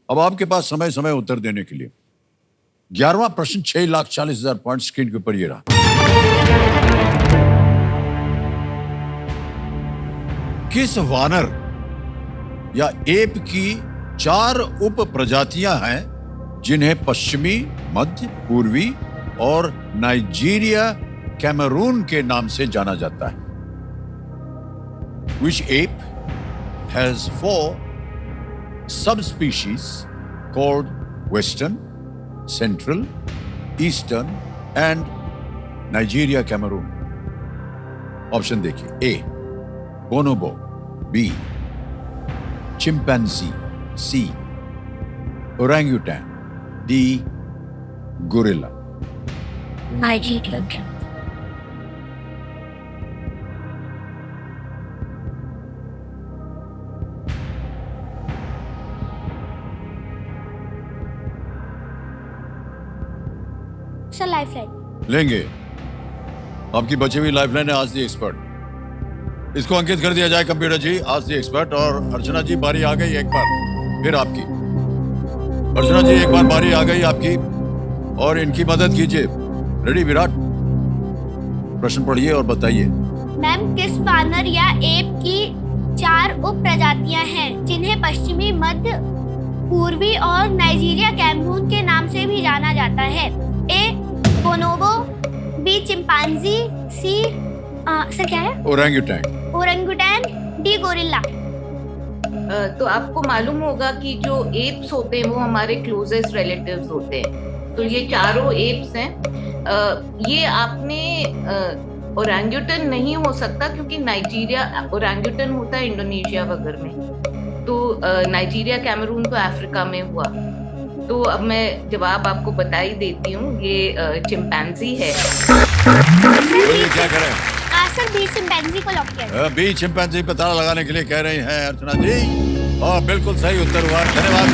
अब आपके पास समय समय उत्तर देने के लिए। 11वां प्रश्न 6,40,000 पॉइंट स्क्रीन के ऊपर ये रहा। किस वानर या एप की 4 उप प्रजातियां हैं जिन्हें पश्चिमी, मध्य, पूर्वी और नाइजीरिया, कैमरून के नाम से जाना जाता है? Which ape has 4 subspecies called Western, Central, Eastern and Nigeria, Cameroon? Option देखिए। A. बोनोबो, B. Chimpanzee, C. Orangutan, D. Gorilla. Nigeria. Sir lifeline लेंगे। आपकी बची हुई लाइफलाइन है आज दी एक्सपर्ट। इसको अंकित कर दिया जाए कंप्यूटर जी, आज दी एक्सपर्ट। और अर्चना जी बारी आ गई एक बार फिर आपकी। अर्चना जी एक बार बारी आ गई आपकी और इनकी मदद कीजिए। रेडी विराट? प्रश्न पढ़िए और बताइए। मैम, किस वानर या एप की 4 उप प्रजातियां हैं जिन्हें पश्चिमी, मध्य, पूर्वी और नाइजीरिया, कैमरून के नाम से भी जाना जाता है? A. Bonobo, B. Chimpanzee, C. Sir क्या है? ओरंगुटैन। Orangutan, D. गोरिल्ला। तो आपको मालूम होगा कि जो एप्स होते हैं वो हमारे क्लोजेस्ट रिलेटिव्स होते हैं। तो ये चारों एप्स हैं। ये आपने ओरंगुटन नहीं हो सकता क्योंकि नाइजीरिया, ओरंगुटन होता है इंडोनेशिया वगैरह में। तो नाइजीरिया, कैमरून तो अफ्रीका में हुआ। तो अब मैं जवाब आपको बता ही देती हूँ, ये चिंपैंजी है। बोलिए क्या करें? सर बी चिंपैंजी को लॉक किया जाए। बी चिंपैंजी पता लगाने के लिए कह रही हैं अर्चना जी और बिल्कुल सही उत्तर हुआ। धन्यवाद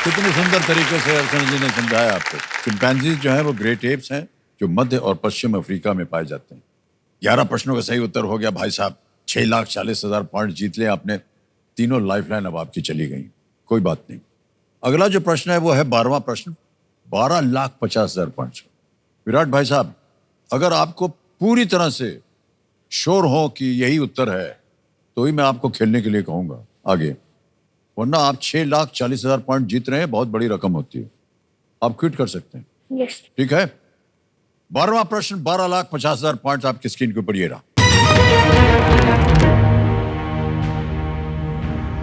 कितने सुंदर तरीके से अर्चना जी ने समझाया आपको। चिंपैंजी जो है वो ग्रेट एप्स हैं जो मध्य और पश्चिम अफ्रीका में पाए जाते हैं। 11 प्रश्नों का सही उत्तर हो गया भाई साहब। 6,40,000 पॉइंट जीत ले आपने। तीनों लाइफलाइन अब आपकी चली गई। कोई बात नहीं। अगला जो प्रश्न है वो है 12वां प्रश्न, 12,50,000 पॉइंट। विराट भाई साहब, अगर आपको पूरी तरह से श्योर हो कि यही उत्तर है तो ही मैं आपको खेलने के लिए कहूंगा आगे, वरना आप 6,40,000 पॉइंट जीत रहे हैं। बहुत बड़ी रकम होती है। आप क्विट कर सकते हैं। यस। ठीक है। 12वां प्रश्न, 12,50,000 पॉइंट आपकी स्क्रीन के ऊपर ये रहा।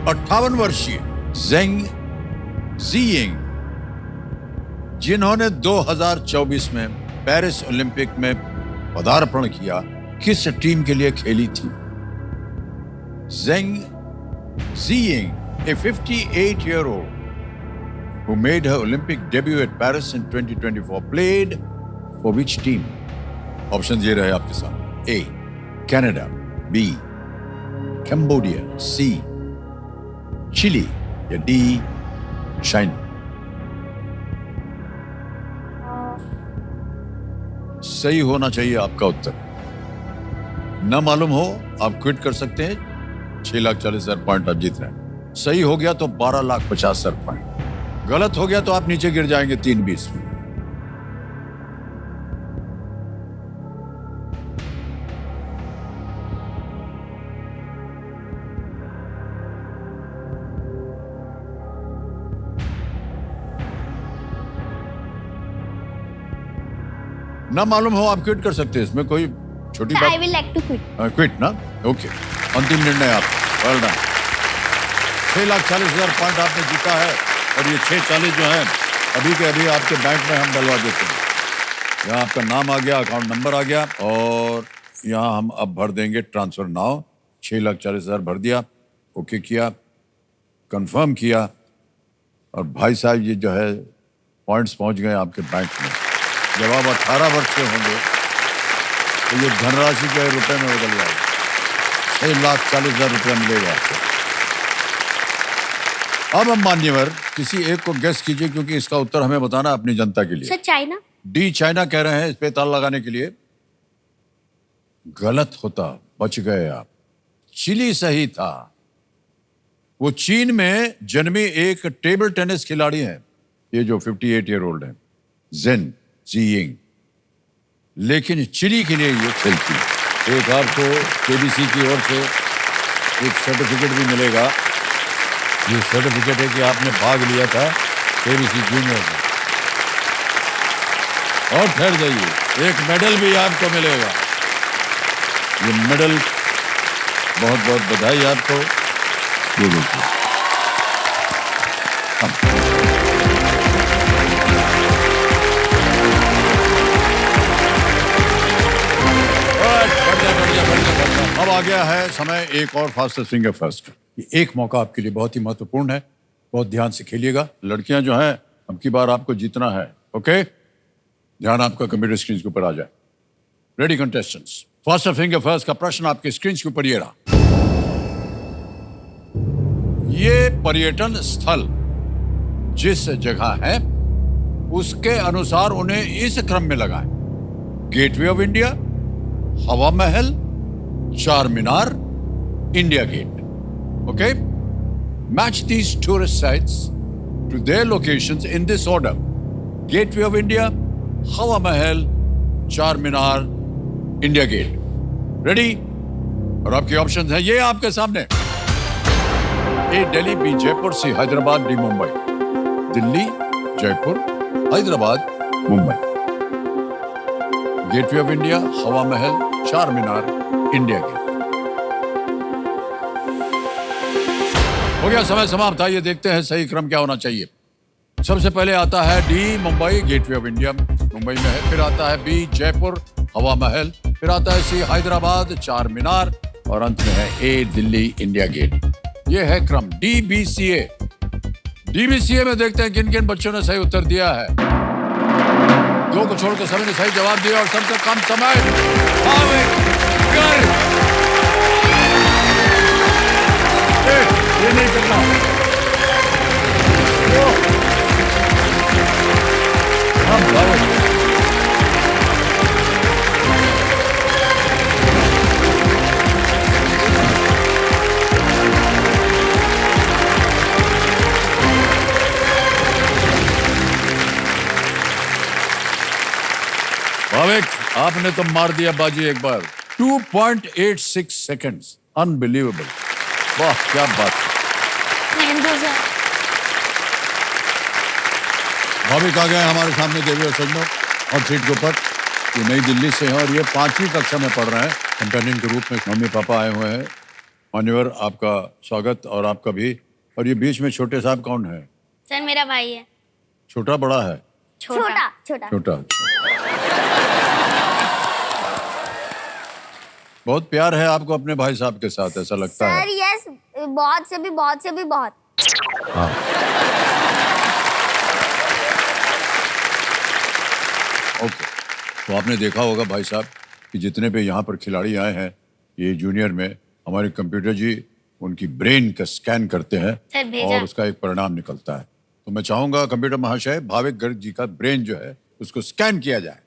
58 वर्षीय जेंग जियिंग, जिन्होंने 2024 में पेरिस ओलंपिक में पदार्पण किया, किस टीम के लिए खेली थी? जेंग जियिंग, a 58-year-old who made her Olympic debut at Paris in 2024, played for which team? Option ये रहे आपके सामने। A. Canada, B. Cambodia, C. Chile या D. China? सही होना चाहिए आपका उत्तर। न मालूम हो आप क्विट कर सकते हैं। 6,40,000 पॉइंट आप जीत रहे हैं। सही हो गया तो 12,50,000 पॉइंट। गलत हो गया तो आप नीचे गिर जाएंगे 3,20 में। ना मालूम हो आप क्विट कर सकते हैं। इसमें कोई छोटी बात। I will like to quit. Quit ना? ओके, अंतिम निर्णय आपका। Well done. 6,40,000 पॉइंट आपने जीता है और ये 6,40 जो है अभी के अभी आपके बैंक में हम डलवा देते हैं। यहाँ आपका नाम आ गया, अकाउंट नंबर आ गया और यहाँ हम अब भर देंगे ट्रांसफर नाउ। 6,40,000 भर दिया, ओके किया, कंफर्म किया और भाई साहब ये जो है पॉइंट्स पहुँच गए आपके बैंक में। जब आप 18 वर्ष के होंगे तो ये धनराशि जो है रुपए में बदल जाएगी। 6,40,000 रुपया मिलेगा आपको। अब हम मान्यवर किसी एक को गेस कीजिए क्योंकि इसका उत्तर हमें बताना अपनी जनता के लिए। Sir China. डी चाइना कह रहे हैं इस पे ताला लगाने के लिए। गलत होता, बच गए आप। चिली सही था। वो चीन में जन्मी एक टेबल टेनिस खिलाड़ी हैं, ये जो 58 ईयर ओल्ड है, जेन जियिंग। लेकिन चिली के लिए ये खेलती है। एक आपको केबीसी की ओर से एक सर्टिफिकेट भी मिलेगा। ये सर्टिफिकेट है कि आपने भाग लिया था केबीसी जूनियर में। और ठहर जाइए, एक मेडल भी आपको मिलेगा। ये मेडल, बहुत बहुत बधाई आपको। ये देखिए, बढ़िया। अब आ गया है समय एक और फास्टेस्ट फिंगर फर्स्ट। ये एक मौका आपके लिए बहुत ही महत्वपूर्ण है, बहुत ध्यान से खेलिएगा। लड़कियां जो हैं, अब की बार आपको जीतना है। ओके, ध्यान आपका कंप्यूटर स्क्रीन के ऊपर आ जाए। Ready contestants, faster finger first का प्रश्न आपके स्क्रीन के ऊपर ये रहा। ये पर्यटन स्थल जिस जगह है उसके अनुसार उन्हें इस क्रम में लगाएं: gateway of India, Hawa Mahal, Char Minar, India gate. Okay, match these tourist sites to their locations in this order: gateway of India, Hawa Mahal, Char Minar, India gate. Ready? और आपके ऑप्शंस हैं ये आपके सामने। A Delhi, B Jaipur, C Hyderabad, D Mumbai. Delhi, Jaipur, Hyderabad, Mumbai. Gateway of India, Hawa Mahal, Char Minar, India gate. हो गया समय समाप्त। आइए देखते हैं सही क्रम क्या होना चाहिए। सबसे पहले आता है D Mumbai, gateway of India Mumbai में है। फिर आता है बी जयपुर, हवा महल। फिर आता है सी हैदराबाद, चार मीनार। और अंत में है ए दिल्ली, इंडिया गेट। ये है क्रम DBCA। DBCA में देखते हैं किन किन बच्चों ने सही उत्तर दिया है। दो को छोड़कर सभी ने सही जवाब दिया और सबसे कम समय ये नहीं करना। भाविक, आपने तो मार दिया बाजी एक बार। 2.86 सेकंड्स, अनबिलीवेबल। वाह, क्या बात है। भाविक आ गए हमारे सामने देवी और सज्जनों और सीट के ऊपर। ये नई दिल्ली से हैं और ये 5वीं कक्षा में पढ़ रहे हैं। कंपेनियन के रूप में मम्मी पापा आए हुए हैं। मान्यवर, आपका स्वागत और आपका भी। और ये बीच में छोटे साहब कौन है? सर मेरा भाई है। छोटा बड़ा है? छोटा छोटा छोटा। बहुत प्यार है आपको अपने भाई साहब के साथ, ऐसा लगता है। सर यस, बहुत से भी बहुत। हाँ। ओके, तो आपने देखा होगा भाई साहब कि जितने भी यहाँ पर खिलाड़ी आए हैं ये जूनियर में, हमारे कंप्यूटर जी उनकी ब्रेन का स्कैन करते हैं और उसका एक परिणाम निकलता है। तो मैं चाहूंगा कंप्यूटर महाशय, भाविक गर्ग जी का ब्रेन जो है उसको स्कैन किया जाए।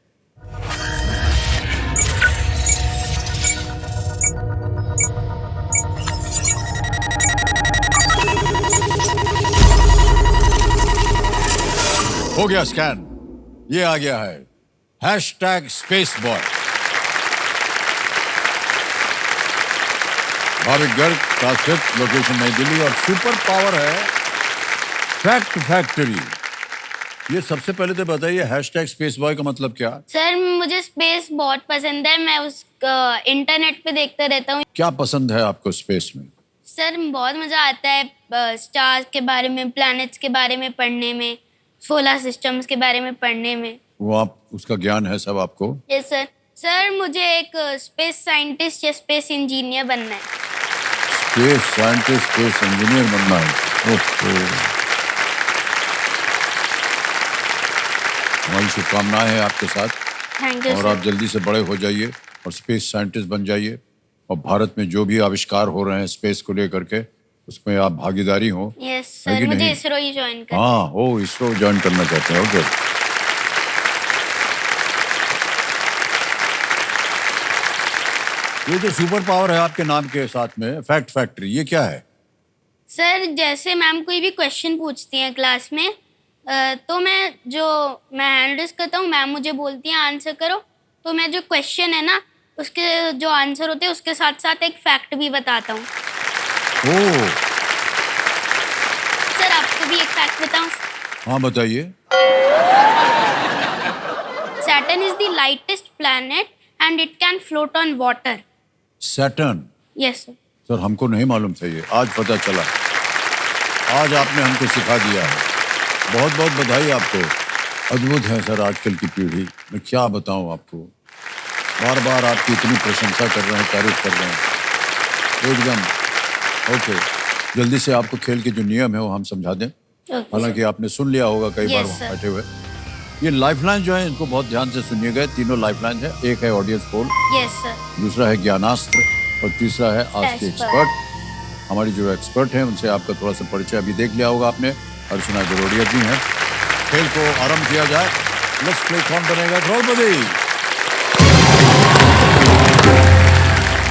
हो गया स्कैन। ये आ गया है #SpaceBoy। भाविक गर्ग का स्थित लोकेशन नई दिल्ली और सुपर पावर है फैक्ट फैक्ट्री। ये सबसे पहले तो बताइए #SpaceBoy का मतलब क्या? सर मुझे स्पेस बहुत पसंद है। मैं उस इंटरनेट पे देखता रहता हूँ। क्या पसंद है आपको स्पेस में? सर बहुत मजा आता है स्टार्स के बारे में, प्लैनेट्स के बारे में पढ़ने में, सोलर सिस्टम्स के बारे में पढ़ने में। वो आप उसका ज्ञान है सब आपको? Yes sir. सर मुझे एक स्पेस साइंटिस्ट या स्पेस इंजीनियर बनना है। स्पेस साइंटिस्ट, स्पेस इंजीनियर बनना है। ओके, हमारी शुभकामनाएं हैं आपके साथ। थैंक यू और सर। आप जल्दी से बड़े हो जाइए और स्पेस साइंटिस्ट बन जाइए और भारत में जो भी आविष्कार हो रहे हैं स्पेस को लेकर के उसमें आप भागीदारी हो। यस है सर, कि मुझे नहीं? इसरो ही ज्वाइन करना हाँ, हो इसरो ज्वाइन करना चाहते हैं। ओके, ये जो सुपर पावर है आपके नाम के साथ में फैक्ट फैक्ट्री, ये क्या है? सर जैसे मैम कोई भी क्वेश्चन पूछती हैं क्लास में, तो मैं हैंड रेज करता हूँ, मैम मुझे बोलती हैं आंसर करो, तो मैं जो क्वेश्चन है ना उसके जो आंसर होते हैं उसके साथ साथ एक फैक्ट भी बताता हूँ। ओह, सर आपको भी एक फैक्ट बताऊँ? हाँ बताइए। Saturn is the lightest planet and it can float on water. Saturn? Yes sir. Sir हमको नहीं मालूम था ये, आज पता चला। आज आपने हमको सिखा दिया है। बहुत बहुत बधाई आपको। अद्भुत है सर आजकल की पीढ़ी। मैं क्या बताऊं आपको, बार बार आपकी इतनी प्रशंसा कर रहे हैं, तारीफ कर रहे हैं एकदम। ओके, जल्दी से आपको खेल के जो नियम है वो हम समझा दें। हालांकि आपने सुन लिया होगा कई बार वहाँ बैठे हुए। ये लाइफलाइन जो है इनको बहुत ध्यान से सुनिएगा। तीनों लाइफलाइन है। एक है ऑडियंस पोल, Yes sir. दूसरा है ज्ञानास्त्र और तीसरा है आज के एक्सपर्ट। हमारी जो एक्सपर्ट हैं उनसे आपका थोड़ा सा परिचय अभी देख लिया होगा आपने। अर्चना जरोड़िया जी हैं। खेल को आरंभ किया जाए। लेट्स प्ले कौन बनेगा करोड़पति।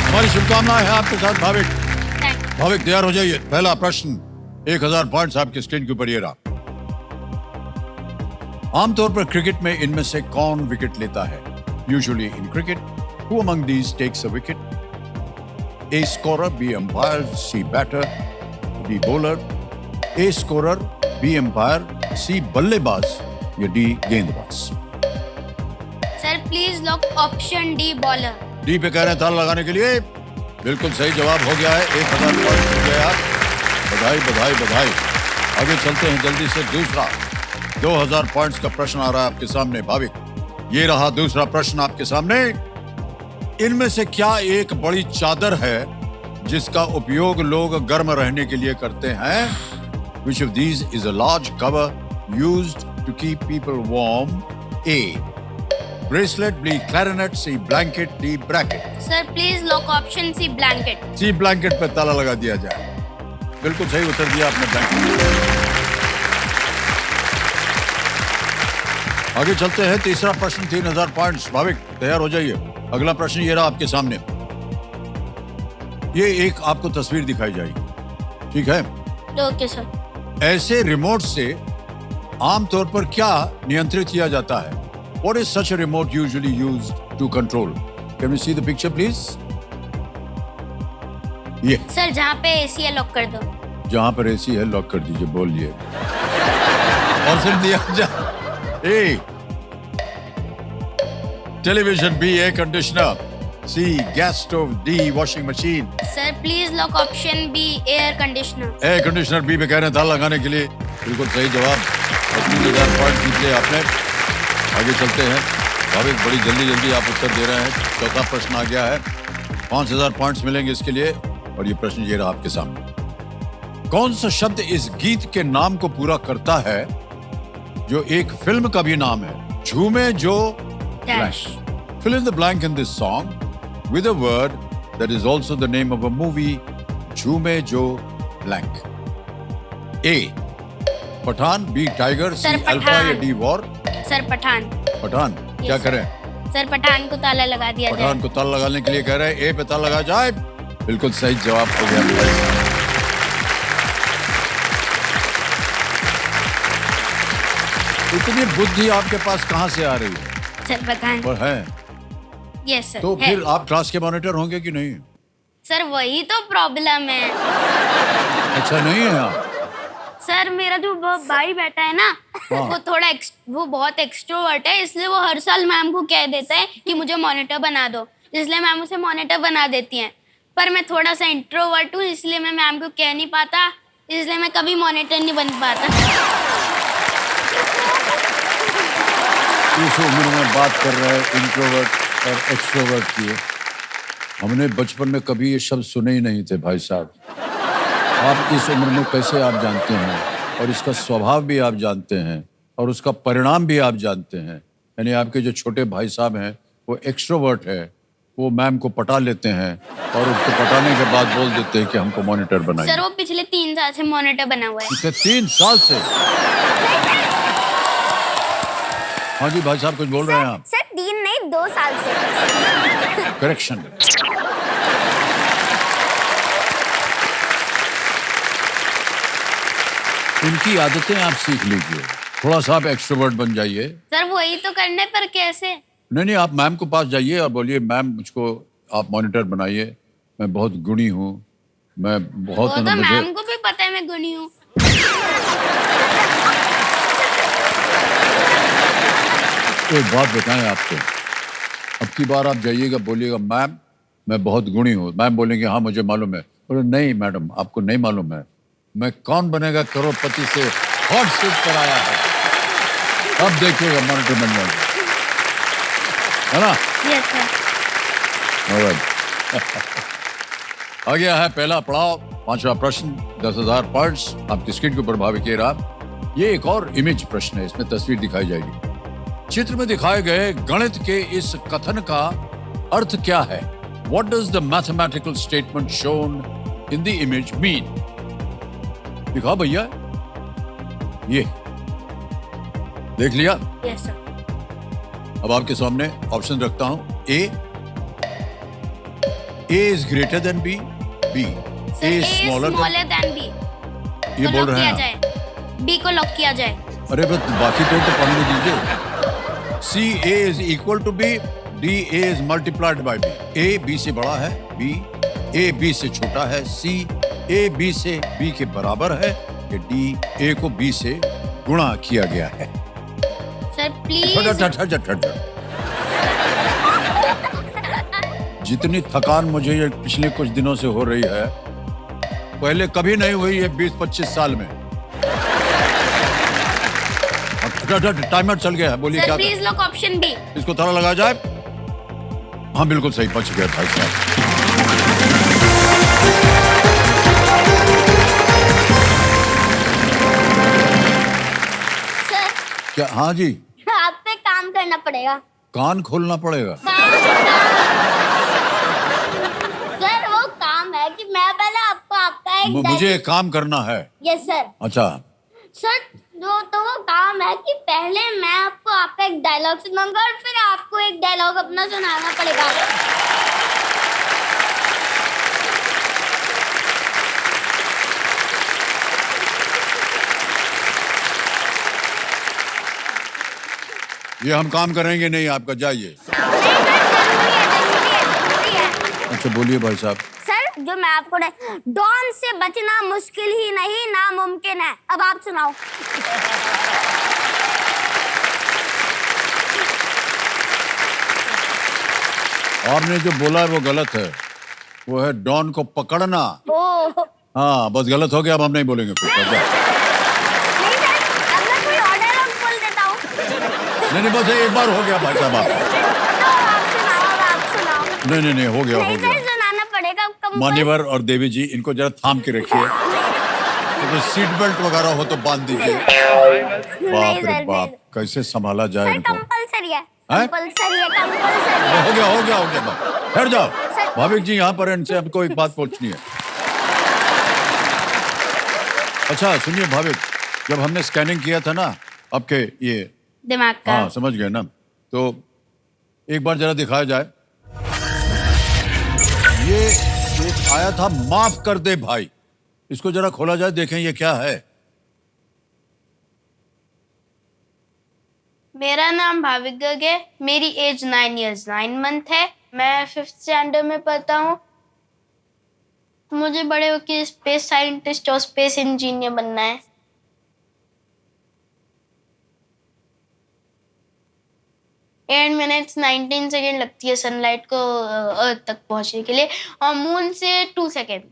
हमारी शुभकामनाएं हैं आपके साथ भाविक। भाविक तैयार हो जाइए। पहला प्रश्न 1000 पॉइंट्स आपकी स्क्रीन के ऊपर ये रहा। आमतौर पर क्रिकेट में इनमें से कौन विकेट लेता है? Usually in cricket, who among these takes a wicket? A scorer, B umpire, C batter, D bowler. A scorer, B umpire, C बल्लेबाज या D गेंदबाज? Sir please lock option D bowler. D पे कह रहे हैं ताला लगाने के लिए। बिल्कुल सही जवाब हो गया है। 1000 पॉइंट हो गए आप। बधाई बधाई बधाई। आगे चलते हैं जल्दी से। दूसरा 2000 पॉइंट्स का प्रश्न आ रहा है आपके सामने भाविक। ये रहा दूसरा प्रश्न आपके सामने। इनमें से क्या एक बड़ी चादर है जिसका उपयोग लोग गर्म रहने के लिए करते हैं? Which of these is a large cover used to keep people warm? A. Bracelet, B. Clarinet, C. Blanket, D. Bracket. Sir please lock option C blanket. C. Blanket पे ताला लगा दिया जाए। बिल्कुल सही उत्तर दिया आपने, ब्लैंकेट। आगे चलते हैं। तीसरा प्रश्न 3000 पॉइंट्स। भाविक तैयार हो जाइए। अगला प्रश्न ये रहा आपके सामने। ये एक आपको तस्वीर दिखाई जाएगी, ठीक है? Okay sir. ऐसे रिमोट से आमतौर पर क्या नियंत्रित किया जाता है? What is such a remote usually used to control? Can we see the picture please? ये सर जहाँ पे एसी है लॉक कर दो। जहां पर एसी है लॉक कर दीजिए। बोलिए और फिर दिया जा। A television, B air conditioner, C gas stove, D washing machine. Sir please lock option B air conditioner. Air conditioner B पे कह रहे हैं ताला लगाने के लिए। बिल्कुल सही जवाब। 3000 पॉइंट जीत लिए आपने। आगे चलते हैं। भाविक बड़ी जल्दी जल्दी आप उत्तर दे रहे हैं। चौथा प्रश्न आ गया है। 5000 पॉइंट्स मिलेंगे इसके लिए। और ये प्रश्न ये रहा आपके सामने। कौन सा शब्द इस गीत के नाम को पूरा करता है जो एक फिल्म का भी नाम है? झूमे जो Dash. Fill in the blank in this song with a word that is also the name of a movie. झूमे जो blank. A. Pathaan, B. Tiger, C. Sir, Alpha या Pathaan. D. War? Sir Pathaan. Pathaan. क्या Yes, करें? सर पठान को ताला लगा दिया जाए। पठान को ताला लगाने के लिए कह रहे हैं। A पे ताला लगा जाए। बिल्कुल सही जवाब हो गया। इतनी बुद्धि आपके पास कहाँ से आ रही है? सर पठान। और है यस सर। तो है। फिर आप क्लास के मॉनिटर होंगे कि नहीं? सर वही तो प्रॉब्लम है। अच्छा नहीं है आप? सर मेरा जो भाई बैठा है ना वो बहुत एक्सट्रोवर्ट है, इसलिए वो हर साल मैम को कह देता है कि मुझे मॉनिटर बना दो, इसलिए मैम उसे मॉनिटर बना देती हैं। पर मैं थोड़ा सा इंट्रोवर्ट हूँ, इसलिए मैं मैम को कह नहीं पाता, इसलिए मैं कभी मॉनिटर नहीं बन पाता। इस उम्र में बात कर रहे हैं इंट्रोवर्ट और एक्सट्रोवर्ट की। हमने बचपन में कभी ये शब्द सुने ही नहीं थे भाई साहब। आप इस उम्र में कैसे आप जानते हैं, और इसका स्वभाव भी आप जानते हैं और उसका परिणाम भी आप जानते हैं। यानी आपके जो छोटे भाई साहब हैं वो एक्सट्रोवर्ट है, वो मैम को पटा लेते हैं और उसको पटाने के बाद बोल देते हैं कि हमको मॉनिटर बनाइए। सर वो पिछले 3 साल से मॉनिटर बना हुआ है। पिछले 3 साल से? हाँ जी भाई साहब कुछ बोल रहे हैं आप? सर 3 नहीं 2 साल से। करेक्शन। इनकी आदतें आप सीख लीजिए, थोड़ा सा आप एक्सट्रोवर्ट बन जाइए। सर वही तो करने पर कैसे? नहीं, आप मैम को पास जाइए और बोलिए मैम मुझको आप मॉनिटर बनाइए, मैं बहुत गुणी हूँ, मैं बहुत वो तो मैम को भी पता है मैं गुणी हूँ। एक बात बताएं आपको, अब की बार आप जाइएगा बोलिएगा मैम मैं बहुत गुणी हूँ, मैम बोलेंगे हाँ मुझे मालूम है, बोले नहीं मैडम आपको नहीं मालूम है, मैं कौन बनेगा करोड़पति से हॉट सीट पर आया है, अब देखिएगा मॉनिटर बन जाएगा, है ना? Yes sir. Alright. आ गया है पहला पड़ाव, 5वां प्रश्न, 10,000 पॉइंट्स आपकी स्क्रीन के ऊपर भावी के राम। ये एक और इमेज प्रश्न है, इसमें तस्वीर दिखाई जाएगी। चित्र में दिखाए गए गणित के इस कथन का अर्थ क्या है? What does the mathematical statement shown in the image mean? दिखा भैया, ये देख लिया? Yes sir. अब आपके सामने ऑप्शन रखता हूं, A is greater than B, B is smaller than then B. ये बोल रहे हैं आप। बी को लॉक किया जाए। अरे बस बाकी तो पढ़ने दीजिए। C A is equal to B, D A is multiplied by B. A B से बड़ा है, B A B से छोटा है, C A B से B के बराबर है, कि D A को B से गुणा किया गया है। Sir please. जितनी थकान मुझे ये पिछले कुछ दिनों से हो रही है, पहले कभी नहीं हुई है 20-25 साल में। टाइमर चल गया है, बोलिए क्या? Please lock option B. इसको ताला लगा जाए। हाँ बिल्कुल सही, बच गया भाई साहब। सर क्या? हाँ जी, आप पे काम करना पड़ेगा। कान खोलना पड़ेगा। सर वो काम है कि मैं पहले आपको आपका एक मुझे एक काम करना है। Yes sir. अच्छा, सर तो वो काम है कि पहले मैं आपको आपका एक डायलॉग सुनाऊंगा और फिर आपको एक डायलॉग अपना सुनाना पड़ेगा। ये हम काम करेंगे नहीं आपका, जाइए। अच्छा बोलिए भाई साहब। सर जो मैं आपको डॉन से बचना मुश्किल ही नहीं नामुमकिन है। अब आप सुनाओ। आपने जो बोला है वो गलत है, वो है डॉन को पकड़ना। ओह हाँ बस गलत हो गया, अब हम नहीं बोलेंगे कुछ। नहीं सर, अब मैं कोई और डायलॉग बोल देता हूँ। नहीं बस एक बार हो गया भाई साहब। आप सुनाओ, आप सुनाओ। नहीं हो गया, हो नहीं गया। सर सुनाना पड़ेगा। मान्यवर और देवी जी, इनको जरा थाम के रखिए, तो सीट बेल्ट वगैरह हो तो बांध दीजिए। बाप रे बाप, कैसे संभाला जाए इनको। कंपल्सरी है, हैं? कंपल्सरी है। हो गया ठहर जाओ। भाविक जी यहाँ पर, इनसे हमको एक बात पूछनी है। अच्छा सुनिए भाविक, जब हमने स्कैनिंग किया था ना आपके ये दिमाग का, हाँ समझ गए ना, तो एक बार जरा दिखाया जाए। ये एक आया था माफ कर दे भाई, इसको जरा खोला जाए, देखें ये क्या है। मेरा नाम भाविक गर्ग है, मेरी एज 9 years 9 month है, मैं 5th स्टैंडर्ड में पढ़ता हूँ। मुझे बड़े होकर स्पेस साइंटिस्ट और स्पेस इंजीनियर बनना है। एट मिनट्स 19 सेकेंड लगती है सनलाइट को अर्थ तक पहुंचने के लिए, और मून से 2 सेकेंड।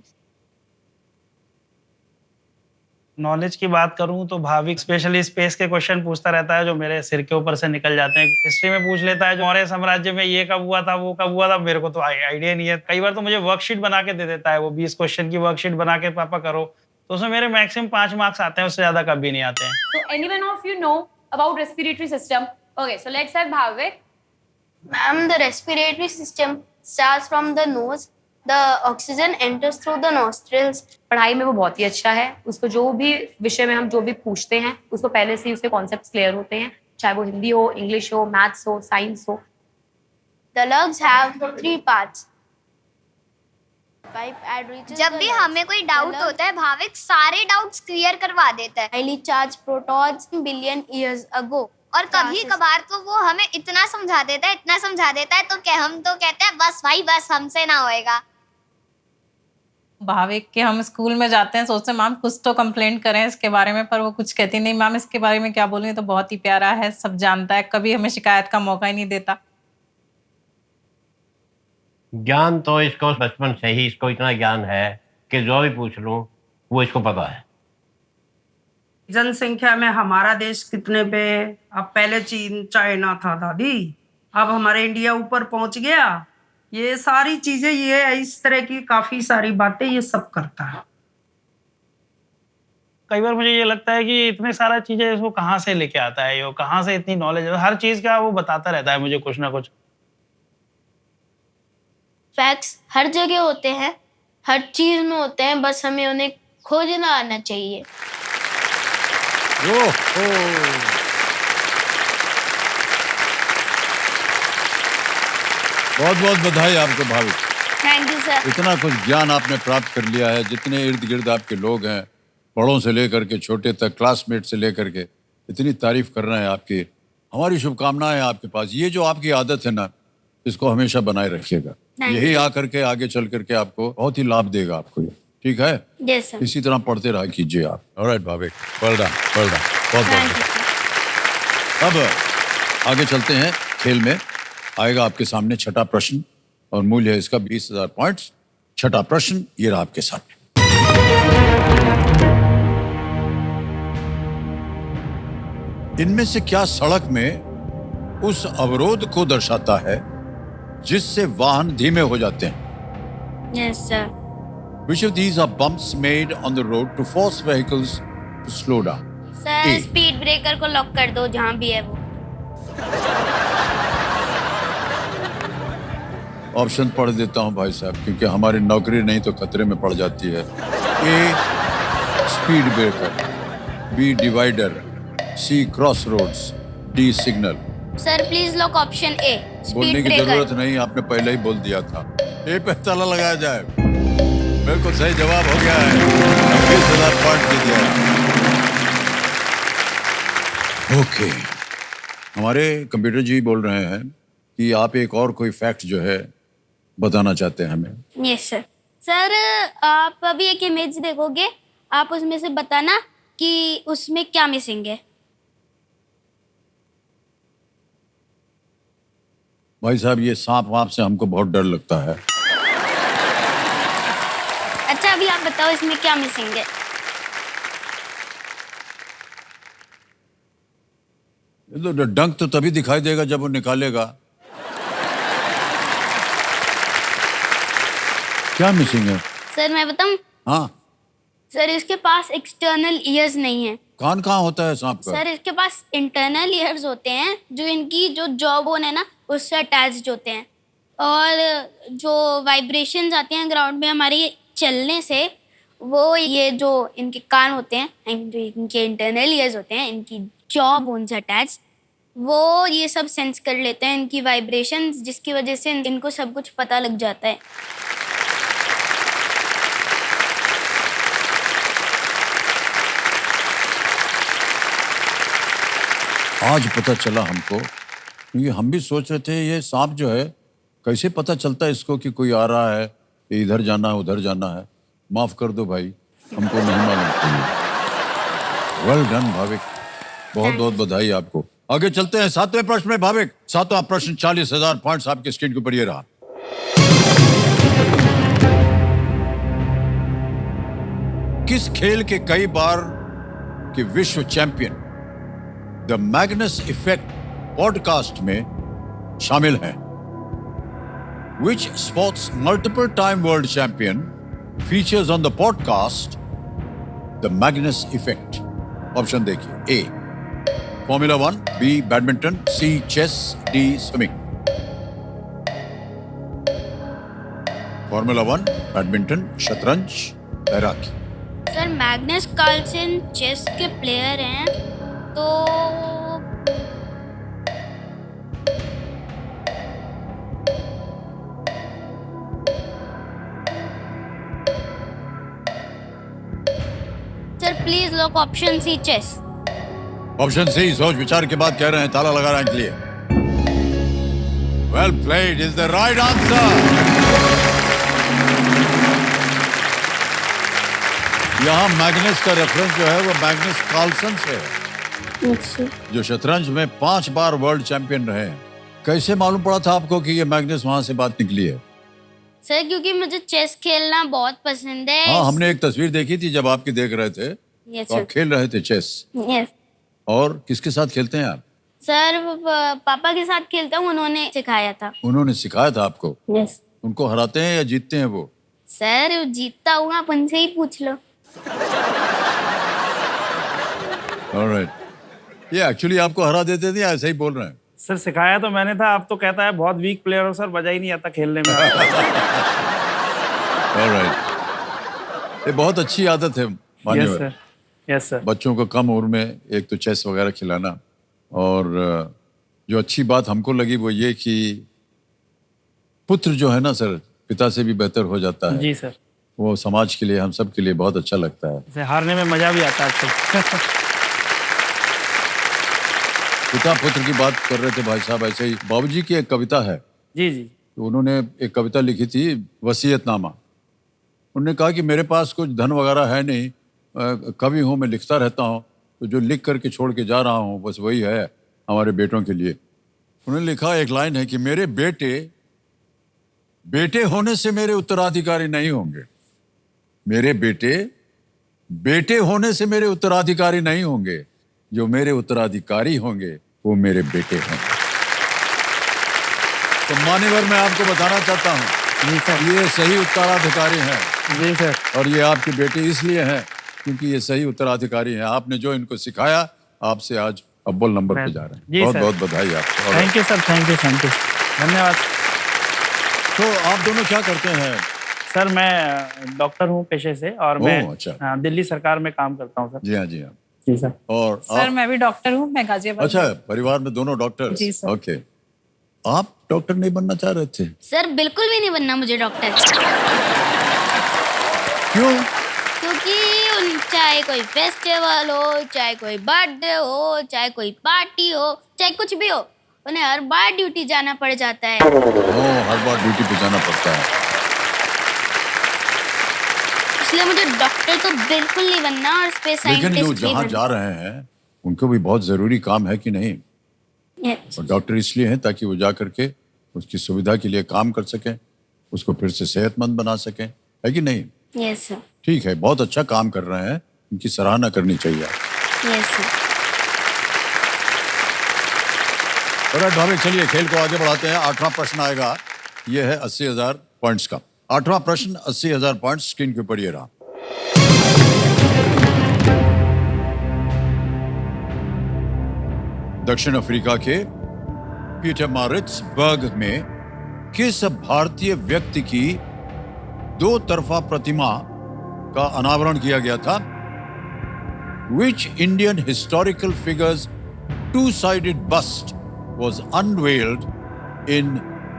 नॉलेज की बात करूं तो भाविक स्पेशली स्पेस के क्वेश्चन पूछता रहता है, जो मेरे सिर के ऊपर से निकल जाते हैं। हिस्ट्री में पूछ लेता है, जो मौर्य साम्राज्य में ये कब हुआ था, वो कब हुआ था, मेरे को तो आइडिया नहीं है। कई बार तो मुझे वर्कशीट बना के दे देता है, वो 20 क्वेश्चन की वर्कशीट बना के पापा करो, तो उसमें मेरे मैक्सिमम 5 मार्क्स आते हैं, उससे ज्यादा कभी नहीं आते हैं। So anyone of you know about respiratory system? Okay, so let's have Bhavik. Ma'am, the respiratory system starts from the nose. The oxygen enters through the nostrils. पढ़ाई में वो बहुत ही अच्छा है, उसको जो भी विषय में हम जो भी पूछते हैं उसको पहले से ही उसके कॉन्सेप्ट्स क्लियर होते हैं, चाहे वो हिंदी हो, इंग्लिश हो, मैथ्स हो, साइंस हो। The lungs have 3 parts. जब भी हमें कोई डाउट होता है, भाविक सारे डाउट्स क्लियर करवा देता है। Highly charged protons billion years ago. और कभी कभार तो वो हमें इतना समझा देता है तो क्या हम तो कहते हैं बस भाई बस हमसे ना होएगा। भाविक के हम स्कूल में जाते हैं, सोचते हैं मैम कुछ तो कंप्लेंट करें इसके बारे में, पर वो कुछ कहती नहीं, मैम इसके बारे में क्या बोलूं, ये तो बहुत ही प्यारा है, सब जानता है, कभी हमें शिकायत का मौका ही नहीं देता। ज्ञान तो इसको बचपन से ही इसको इतना ज्ञान है कि जो भी पूछ लूं वो इसको पता है। जनसंख्या में हमारा देश कितने पे, अब पहले चीन चाइना था दादी, अब हमारे इंडिया ऊपर पहुंच गया। ये सारी चीजें, ये इस तरह की काफी सारी बातें ये सब करता है। कई बार मुझे ये लगता है कि इतने सारा चीजें इसको कहाँ से लेके आता है, ये कहाँ से इतनी नॉलेज, हर चीज का वो बताता रहता है मुझे कुछ ना कुछ। फैक्ट्स हर जगह होते हैं, हर चीज में होते हैं, बस हमें उन्हें खोजना आना चाहिए। बहुत बहुत बधाई आपको भाविक। Thank you sir. इतना कुछ ज्ञान आपने प्राप्त कर लिया है, जितने इर्द गिर्द आपके लोग हैं, बड़ों से लेकर के छोटे तक, क्लासमेट से लेकर के, इतनी तारीफ कर रहे हैं आपकी। हमारी शुभकामनाएं आपके पास। ये जो आपकी आदत है ना, इसको हमेशा बनाए रखिएगा। यही आकर के आगे चल करके आपको बहुत ही लाभ देगा आपको ये, ठीक है? Yes sir. इसी तरह पढ़ते रहा कीजिए आप। ऑलराइट भाविक, वेल डन, बहुत बहुत। अब आगे चलते हैं, खेल में आएगा आपके सामने छठा प्रश्न और मूल्य है इसका 20,000 पॉइंट्स। छठा प्रश्न ये रहा आपके सामने। इनमें से क्या सड़क में उस अवरोध को दर्शाता है जिससे वाहन धीमे हो जाते हैं? Yes sir. Which of these are bumps made on the road to force vehicles to slow down? Sir A. Speed breaker को लॉक कर दो जहां भी है वो। ऑप्शन पढ़ देता हूं भाई साहब, क्योंकि हमारी नौकरी नहीं तो खतरे में पड़ जाती है। A speed breaker, B divider, C cross roads, D signal. Sir please lock option A बोलने स्पीड की ब्रेकर। जरूरत नहीं, आपने पहले ही बोल दिया था। ए पे ताला लगाया जाए। बिल्कुल सही जवाब हो गया है, 20,000 पॉइंट दे दिया। ओके, हमारे कंप्यूटर जी बोल रहे हैं कि आप एक और कोई फैक्ट जो है बताना चाहते हैं हमें। Yes sir. सर आप अभी एक इमेज देखोगे, आप उसमें से बताना कि उसमें क्या मिसिंग है। भाई साहब ये सांप वाप से हमको बहुत डर लगता है। अच्छा अभी आप बताओ इसमें क्या मिसिंग है। ये तो डंक तो तभी दिखाई देगा जब वो निकालेगा। क्या मिसिंग है? सर मैं बताऊं? हाँ, सर इसके पास एक्सटर्नल ईयर्स नहीं है। कान कहाँ होता है सांप का? सर इसके पास इंटरनल ईयर्स होते हैं जो इनकी जो जॉ बोन है ना उससे अटैच्ड होते हैं, और जो वाइब्रेशंस आते हैं ग्राउंड में हमारे चलने से, वो ये जो इनके कान होते हैं, जो इनके इंटरनल ईयर्स होते हैं, इनकी जॉ बोन से अटैच, वो ये सब सेंस कर लेते हैं इनकी वाइब्रेशंस, जिसकी वजह से इनको सब कुछ पता लग जाता है। आज पता चला हमको, क्योंकि हम भी सोच रहे थे ये सांप जो है कैसे पता चलता है इसको कि कोई आ रहा है, इधर जाना है उधर जाना है। माफ कर दो भाई, हमको नहीं मालूम। वेल डन भाविक, बहुत बहुत बधाई आपको। आगे चलते हैं सातवें प्रश्न में भाविक। सातवां प्रश्न 40,000 पॉइंट्स आपके स्क्रीन के ऊपर ये रहा। किस खेल के कई बार के विश्व champion the Magnus effect podcast में शामिल हैं? Which sports multiple time world champion features on the podcast The Magnus Effect? Option देखिए। A formula 1, B badminton, C chess, D swimming. Formula 1 badminton, शतरंज, तैराकी। सर मैग्नस कार्लसन चेस के player हैं, तो sir please lock option C chess. Option C, सोच विचार के बाद कह रहे हैं ताला लगाने के लिए। Well played is the right answer. यहाँ मैग्नस का रेफरेंस जो है वो मैग्नस कार्लसन से है, जो शतरंज में 5 बार वर्ल्ड चैंपियन रहे हैं। कैसे मालूम पड़ा था आपको कि ये मैग्नस वहां से बात निकली है? सर क्योंकि मुझे चेस खेलना बहुत पसंद है। हाँ, हमने एक तस्वीर देखी थी जब आपकी देख रहे थे। यस तो आप खेल रहे थे चेस। यस और किसके साथ खेलते हैं आप? सर पापा के साथ खेलता हूँ, उन्होंने सिखाया था। उन्होंने सिखाया था आपको? यस। उनको हराते हैं या जीतते हैं वो? सर जीतता हूँ, आप उनसे ही पूछ लो। ऑलराइट। ये एक्चुअली आपको हरा देते थे या ऐसे ही बोल रहे हैं? सर सिखाया तो मैंने था, आप तो कहता है बहुत वीक प्लेयर हो सर, मजा ही नहीं आता खेलने में। ऑलराइट। ये बहुत अच्छी आदत है मानिए। Yes sir, yes sir. बच्चों को कम उम्र में एक तो चेस वगैरह खिलाना, और जो अच्छी बात हमको लगी वो ये कि पुत्र जो है ना सर, पिता से भी बेहतर हो जाता है। जी सर। वो समाज के लिए, हम सब के लिए बहुत अच्छा लगता है। इसे हारने में मजा भी आता है। पिता पुत्र की बात कर रहे थे भाई साहब, ऐसे ही बाबूजी की एक कविता है। जी जी। तो उन्होंने एक कविता लिखी थी, वसीयतनामा। उन्होंने कहा कि मेरे पास कुछ धन वगैरह है नहीं, कवि हूँ, मैं लिखता रहता हूँ, तो जो लिख करके छोड़ के जा रहा हूँ बस वही है हमारे बेटों के लिए। उन्होंने लिखा, एक लाइन है कि मेरे बेटे बेटे होने से मेरे उत्तराधिकारी नहीं होंगे। मेरे बेटे बेटे होने से मेरे उत्तराधिकारी नहीं होंगे, जो मेरे उत्तराधिकारी होंगे वो मेरे बेटे हैं। तो मान्यवर, मैं आपको बताना चाहता हूँ जी सर, ये सही उत्तराधिकारी हैं। जी सर। और ये आपके बेटे इसलिए हैं क्योंकि ये सही उत्तराधिकारी हैं। आपने जो इनको सिखाया, आपसे आज अव्वल नंबर पे जा रहे हैं। बहुत बहुत बधाई आपको। Thank you sir, thank you, thank you, धन्यवाद। तो आप दोनों क्या करते हैं? सर मैं डॉक्टर हूँ पेशे से, और मैं अच्छा। दिल्ली सरकार में काम करता हूँ सर। जी हाँ, जी हाँ। जी सर। और सर मैं भी डॉक्टर हूँ, मैं गाजियाबाद। अच्छा, परिवार में दोनों डॉक्टर? जी सर। ओके। आप डॉक्टर नहीं बनना चाह रहे थे? सर बिल्कुल भी नहीं बनना मुझे डॉक्टर। क्यों? क्योंकि चाहे कोई फेस्टिवल हो, चाहे कोई बर्थडे हो, चाहे कोई पार्टी हो, चाहे कुछ भी हो, उन्हें हर बार ड्यूटी जाना पड़ जाता है। हर बार ड्यूटी पे जाना पड़ता है। इसलिए मुझे डॉक्टर तो बिल्कुल नहीं बनना, और स्पेस लेकिन साइंटिस्ट जो भी जहाँ बनना। जा रहे हैं उनको भी बहुत जरूरी काम है कि नहीं? Yes. और डॉक्टर इसलिए हैं ताकि वो जा करके उसकी सुविधा के लिए काम कर सकें, उसको फिर से सेहतमंद बना सकें, है कि नहीं? Yes, sir. ठीक है, बहुत अच्छा काम कर रहे हैं, उनकी सराहना करनी चाहिए। Yes, sir. भाभी, चलिए खेल को आगे बढ़ाते हैं। 8वां प्रश्न आएगा, यह है 80,000 पॉइंट्स का। 8वां प्रश्न 80,000 पॉइंट्स, स्क्रीन के ऊपर ये रहा। दक्षिण अफ्रीका के पीटरमारिट्सबर्ग में किस भारतीय व्यक्ति की 2 तरफा प्रतिमा का अनावरण किया गया था? Which Indian historical figure's 2-sided bust was unveiled in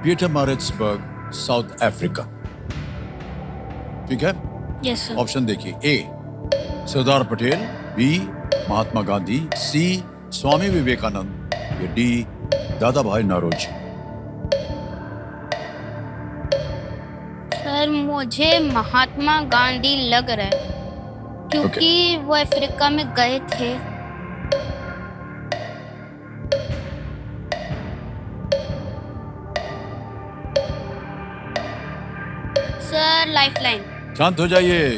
Pietermaritzburg, South Africa? ठीक है? Yes, sir. ऑप्शन देखिए। ए सरदार पटेल, बी महात्मा गांधी, सी स्वामी विवेकानंद, या डी दादा भाई नौरोजी। सर मुझे महात्मा गांधी लग रहा है, क्योंकि वो अफ्रीका में गए थे। Sir lifeline. शांत हो जाइए।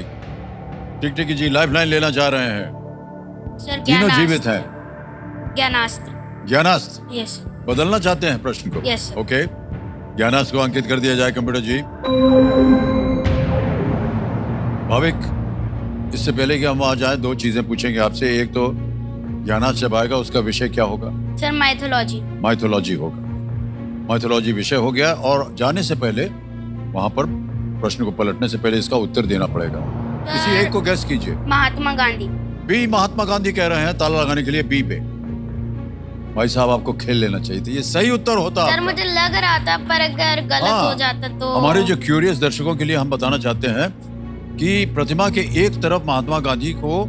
टिकटिकी जी लाइफलाइन लेना चाह रहे हैं। सर तीनों जीवित हैं। ज्ञानास्त्र। ज्ञानास्त्र यस। बदलना चाहते हैं प्रश्न को? Yes, sir. ओके, ज्ञानास्त्र को अंकित कर दिया जाए कंप्यूटर जी। भाविक, इससे पहले कि हम वहां जाए, 2 चीजें पूछेंगे आपसे। एक तो ज्ञानास्त्र जब आएगा उसका विषय क्या होगा? Sir mythology. माइथोलॉजी होगा। माइथोलॉजी विषय हो गया, और जाने से पहले वहां पर प्रश्न को पलटने से पहले इसका उत्तर देना पड़ेगा। किसी एक को गैस कीजिए। महात्मा गांधी। बी महात्मा गांधी कह रहे हैं, ताला लगाने के लिए बी पे। भाई साहब, आपको खेल लेना चाहिए था, ये सही उत्तर होता। सर मुझे लग रहा था, पर अगर गलत हो जाता तो। हमारे जो क्यूरियस दर्शकों के लिए हम बताना चाहते हैं कि प्रतिमा के एक तरफ महात्मा गांधी को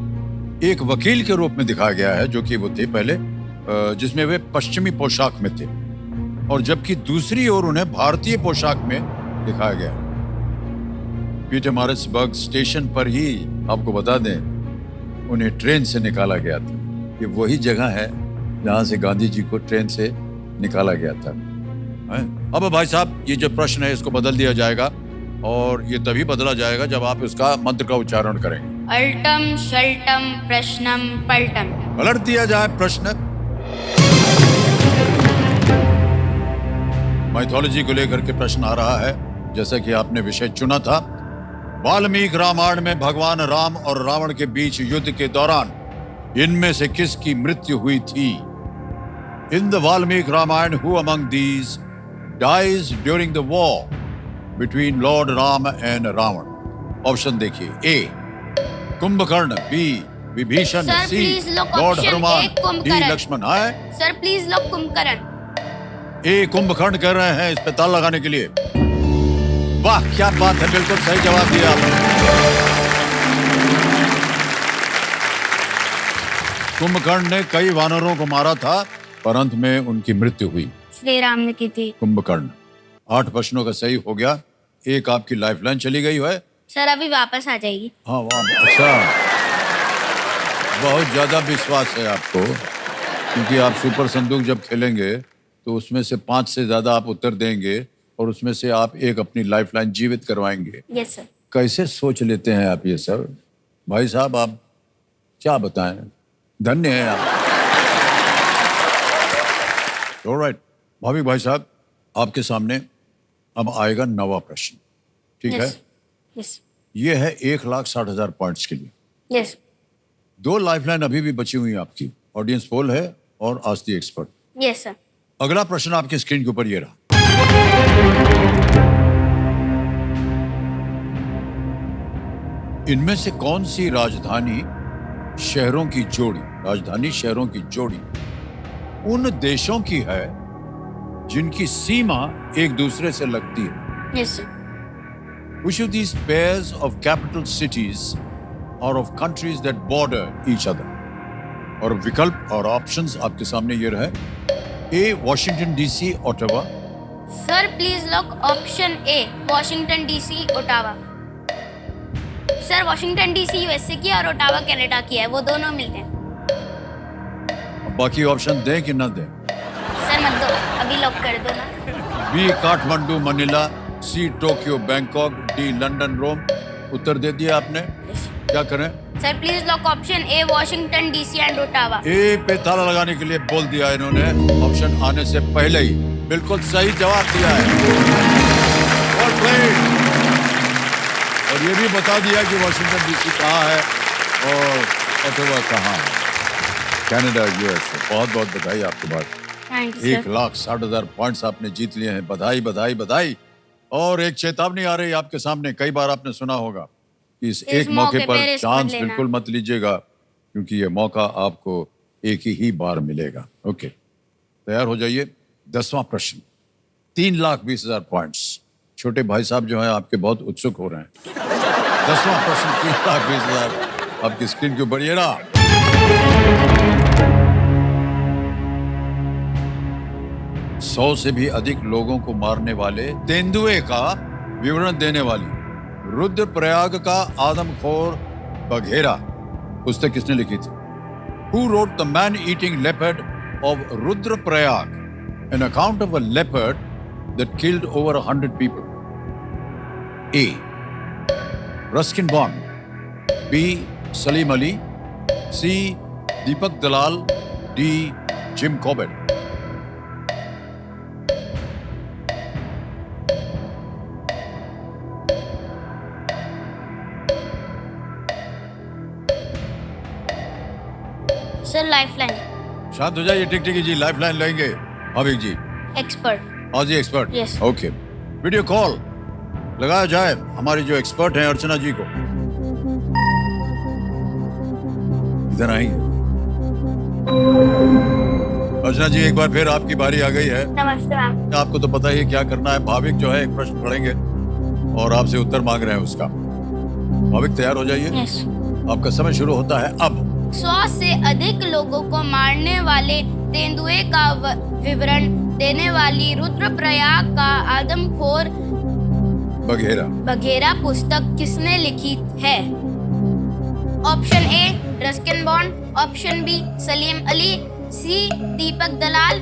एक वकील के रूप में दिखाया गया है, जो कि वो थे पहले, जिसमें वे पश्चिमी पोशाक में थे, और जबकि दूसरी ओर उन्हें भारतीय पोशाक में दिखाया गया है। पीटरमारिट्सबर्ग स्टेशन पर ही, आपको बता दें, उन्हें ट्रेन से निकाला गया था। ये वही जगह है जहां से गांधी जी को ट्रेन से निकाला गया था। अब भाई साहब, ये जो प्रश्न है इसको बदल दिया जाएगा, और ये तभी बदला जाएगा जब आप इसका मंत्र का उच्चारण करेंगे। अल्टम शल्टम प्रश्नम पलटम। पलट दिया जाए प्रश्न। माइथोलॉजी को लेकर के प्रश्न आ रहा है, जैसा कि आपने विषय चुना था। वाल्मीकि रामायण में भगवान राम और रावण के बीच युद्ध के दौरान इनमें से किसकी मृत्यु हुई थी? In the Valmiki Ramayan, who among these dies during the war between lord Ram and Ravan? Option देखिए। A Kumbhkaran, B Vibhishan, sir, C please lock lord option Hanuman, A D Kumbhkaran. Lakshman. है सर प्लीज लोग कुंभकर्ण। ए कुंभकर्ण कह रहे हैं इस पे ताल लगाने के लिए। वाह, क्या बात है, बिल्कुल सही जवाब दिया आपने। कुंभकर्ण ने कई वानरों को मारा था, पर अंत में उनकी मृत्यु हुई। श्री राम ने की थी। कुंभकर्ण। 8 प्रश्नों का सही हो गया। एक आपकी लाइफलाइन चली गई है। सर अभी वापस आ जाएगी। हाँ वाह, अच्छा, बहुत ज्यादा विश्वास है आपको, क्योंकि आप सुपर संदूक जब खेलेंगे तो उसमें से 5 से ज्यादा आप उत्तर देंगे, और उसमें से आप एक अपनी लाइफलाइन जीवित करवाएंगे। Yes sir. कैसे सोच लेते हैं आप ये सब? भाई साहब, आप क्या बताएं, धन्य हैं आप। ऑलराइट, भाभी भाई साहब, आपके सामने अब आएगा 9वां प्रश्न। ठीक है? यस। ये है 1,60,000 पॉइंट्स के लिए। यस। 2 लाइफलाइन अभी भी बची हुई हैं आपकी। ऑडियंस पोल है और ask the expert. Yes sir. अगला प्रश्न आपके स्क्रीन के ऊपर ये रहा। इनमें से कौन सी राजधानी शहरों की जोड़ी उन देशों की है जिनकी सीमा एक दूसरे से लगती है? Yes sir. Which of these pairs of capital cities or of countries that border each other? और विकल्प और ऑप्शंस आपके सामने ये रहे। A Washington DC, Ottawa. Sir please lock option A Washington DC, Ottawa. Sir Washington DC USA की और Ottawa Canada की है, वो दोनों मिलते हैं। बाकी ऑप्शन दें कि ना दें? सर मत दो, अभी लॉक कर दो ना। B Kathmandu Manila, C Tokyo Bangkok, D London Rome. उत्तर दे दिया आपने, क्या करें? Sir please lock option A Washington DC and Ottawa. A पे ताला लगाने के लिए बोल दिया इन्होंने, ऑप्शन आने से पहले ही। बिल्कुल सही जवाब दिया है। Well played। और ये भी बता दिया कि वॉशिंगटन डीसी कहाँ है और ओटावा कहाँ है। Canada, USA. बहुत बहुत बधाई आपको। बात थैंक यू सर। 1,60,000 पॉइंट्स आपने जीत लिए हैं। बधाई बधाई बधाई। और एक चेतावनी आ रही है आपके सामने। कई बार आपने सुना होगा कि इस एक मौके पर रिस्क चांस मत लेना। बिल्कुल मत लीजिएगा, क्योंकि ये मौका आपको एक ही बार मिलेगा। ओके, तैयार हो जाइए। 10वां प्रश्न, 3,20,000 पॉइंट्स। छोटे भाई साहब जो हैं आपके बहुत उत्सुक हो रहे हैं। 10वां प्रश्न, 3,20,000 आपकी स्क्रीन के ऊपर ये रहा। 100 से भी अधिक लोगों को मारने वाले तेंदुए का विवरण देने वाली रुद्रप्रयाग का आदमखोर बघेरा पुस्तक किसने लिखी थी? Who wrote the man-eating leopard of Rudraprayag, an account of a leopard that killed over 100 people? A. Ruskin Bond, B. Salim Ali, C. Deepak Dalal, D. Jim Corbett. Sir lifeline. शांत हो जाइए टिकटिकी जी, लाइफलाइन लेंगे। Abhik ji, expert. हाँ जी expert. Yes. Okay, video call लगाया जाए हमारी जो एक्सपर्ट हैं अर्चना जी को। इधर आएंगे। अर्चना जी, एक बार फिर आपकी बारी आ गई है। नमस्ते मैम। आपको तो पता ही है क्या करना है। भाविक जो है एक प्रश्न पढ़ेंगे और आपसे उत्तर मांग रहे हैं उसका। भाविक तैयार हो जाइए। यस। आपका समय शुरू होता है अब। 100 से अधिक लोगों को मारने वाले तेंदुए का विवरण देने वाली रुद्रप्रयाग का आदमखोर बघेरा पुस्तक किसने लिखी है? Option A Ruskin Bond, option B Salim Ali, C Deepak Dalal,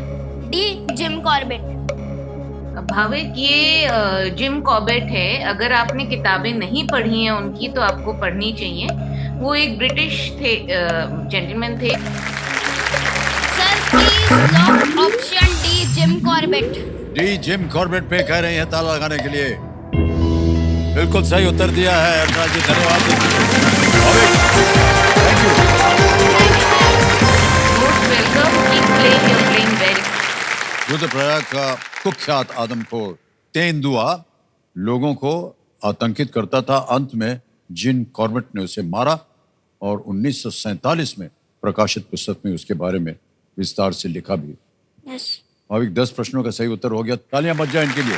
D Jim Corbett. Bhavik, ये जिम कॉर्बेट है। अगर आपने किताबें नहीं पढ़ी हैं उनकी तो आपको पढ़नी चाहिए। वो एक ब्रिटिश थे, जेंटलमैन थे। Sir please lock option D Jim Corbett. D Jim Corbett पे कह रहे हैं ताला लगाने के लिए। बिल्कुल सही उत्तर दिया है अर्चना जी, धन्यवाद। Thank you. Most welcome, keep playing, you are playing well. Rudraprayag का कुख्यात आदमखोर तेंदुआ लोगों को आतंकित करता था। अंत में जिम कॉर्बेट ने उसे मारा और 1947 में प्रकाशित पुस्तक में उसके बारे में विस्तार से लिखा भी। भाविक 10 प्रश्नों का सही उत्तर हो गया। तालियां बज जाए इनके लिए।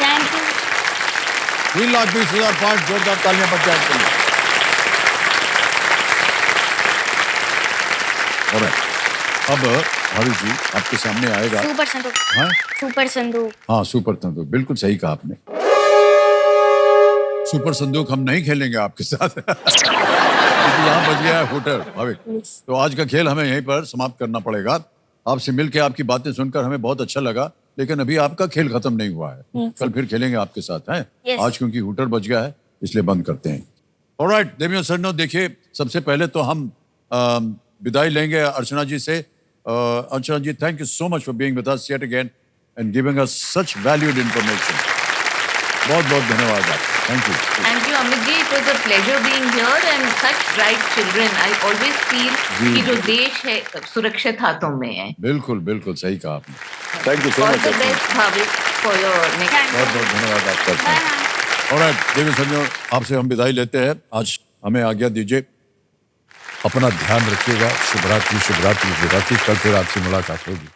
Thank you. 3,20,000 पॉइंट, जोरदार तालियां बज जाए इनके लिए। अब भाविक जी आपके सामने आएगा सुपर संदूक। हाँ? सुपर संदूक। हाँ, सुपर संदूक, बिल्कुल सही कहा आपने। सुपर संदूक हम नहीं खेलेंगे आपके साथ क्योंकि यहाँ बच गया है होटल। भाविक, तो आज का खेल हमें यहीं पर समाप्त करना पड़ेगा। आपसे मिलके आपकी बातें सुनकर हमें बहुत अच्छा लगा, लेकिन अभी आपका खेल खत्म नहीं हुआ है। कल फिर खेलेंगे आपके साथ हैं। आज क्योंकि होटल बच गया है इसलिए बंद करते हैं। ऑलराइट देवियों सरनो, देखिए सबसे पहले तो हम विदाई लेंगे अर्चना जी से। Archana ji, thank you so much for being with us yet again and giving us such valued information. बहुत बहुत धन्यवाद आपका। Thank you. Thank you Amit ji, it was a pleasure being here and such bright children. I always feel कि जो देश है सुरक्षित हाथों में है। बिल्कुल बिल्कुल सही कहा आपने। Thank you so all much. The best Bhavik for your next. बहुत बहुत धन्यवाद आपका। ऑलराइट देवी संजो, आपसे हम विदाई लेते हैं। आज हमें आज्ञा दीजिए। अपना ध्यान रखिएगा। शुभ रात्रि, शुभ रात्रि, शुभ रात्रि। कल फिर आपसे मुलाकात होगी।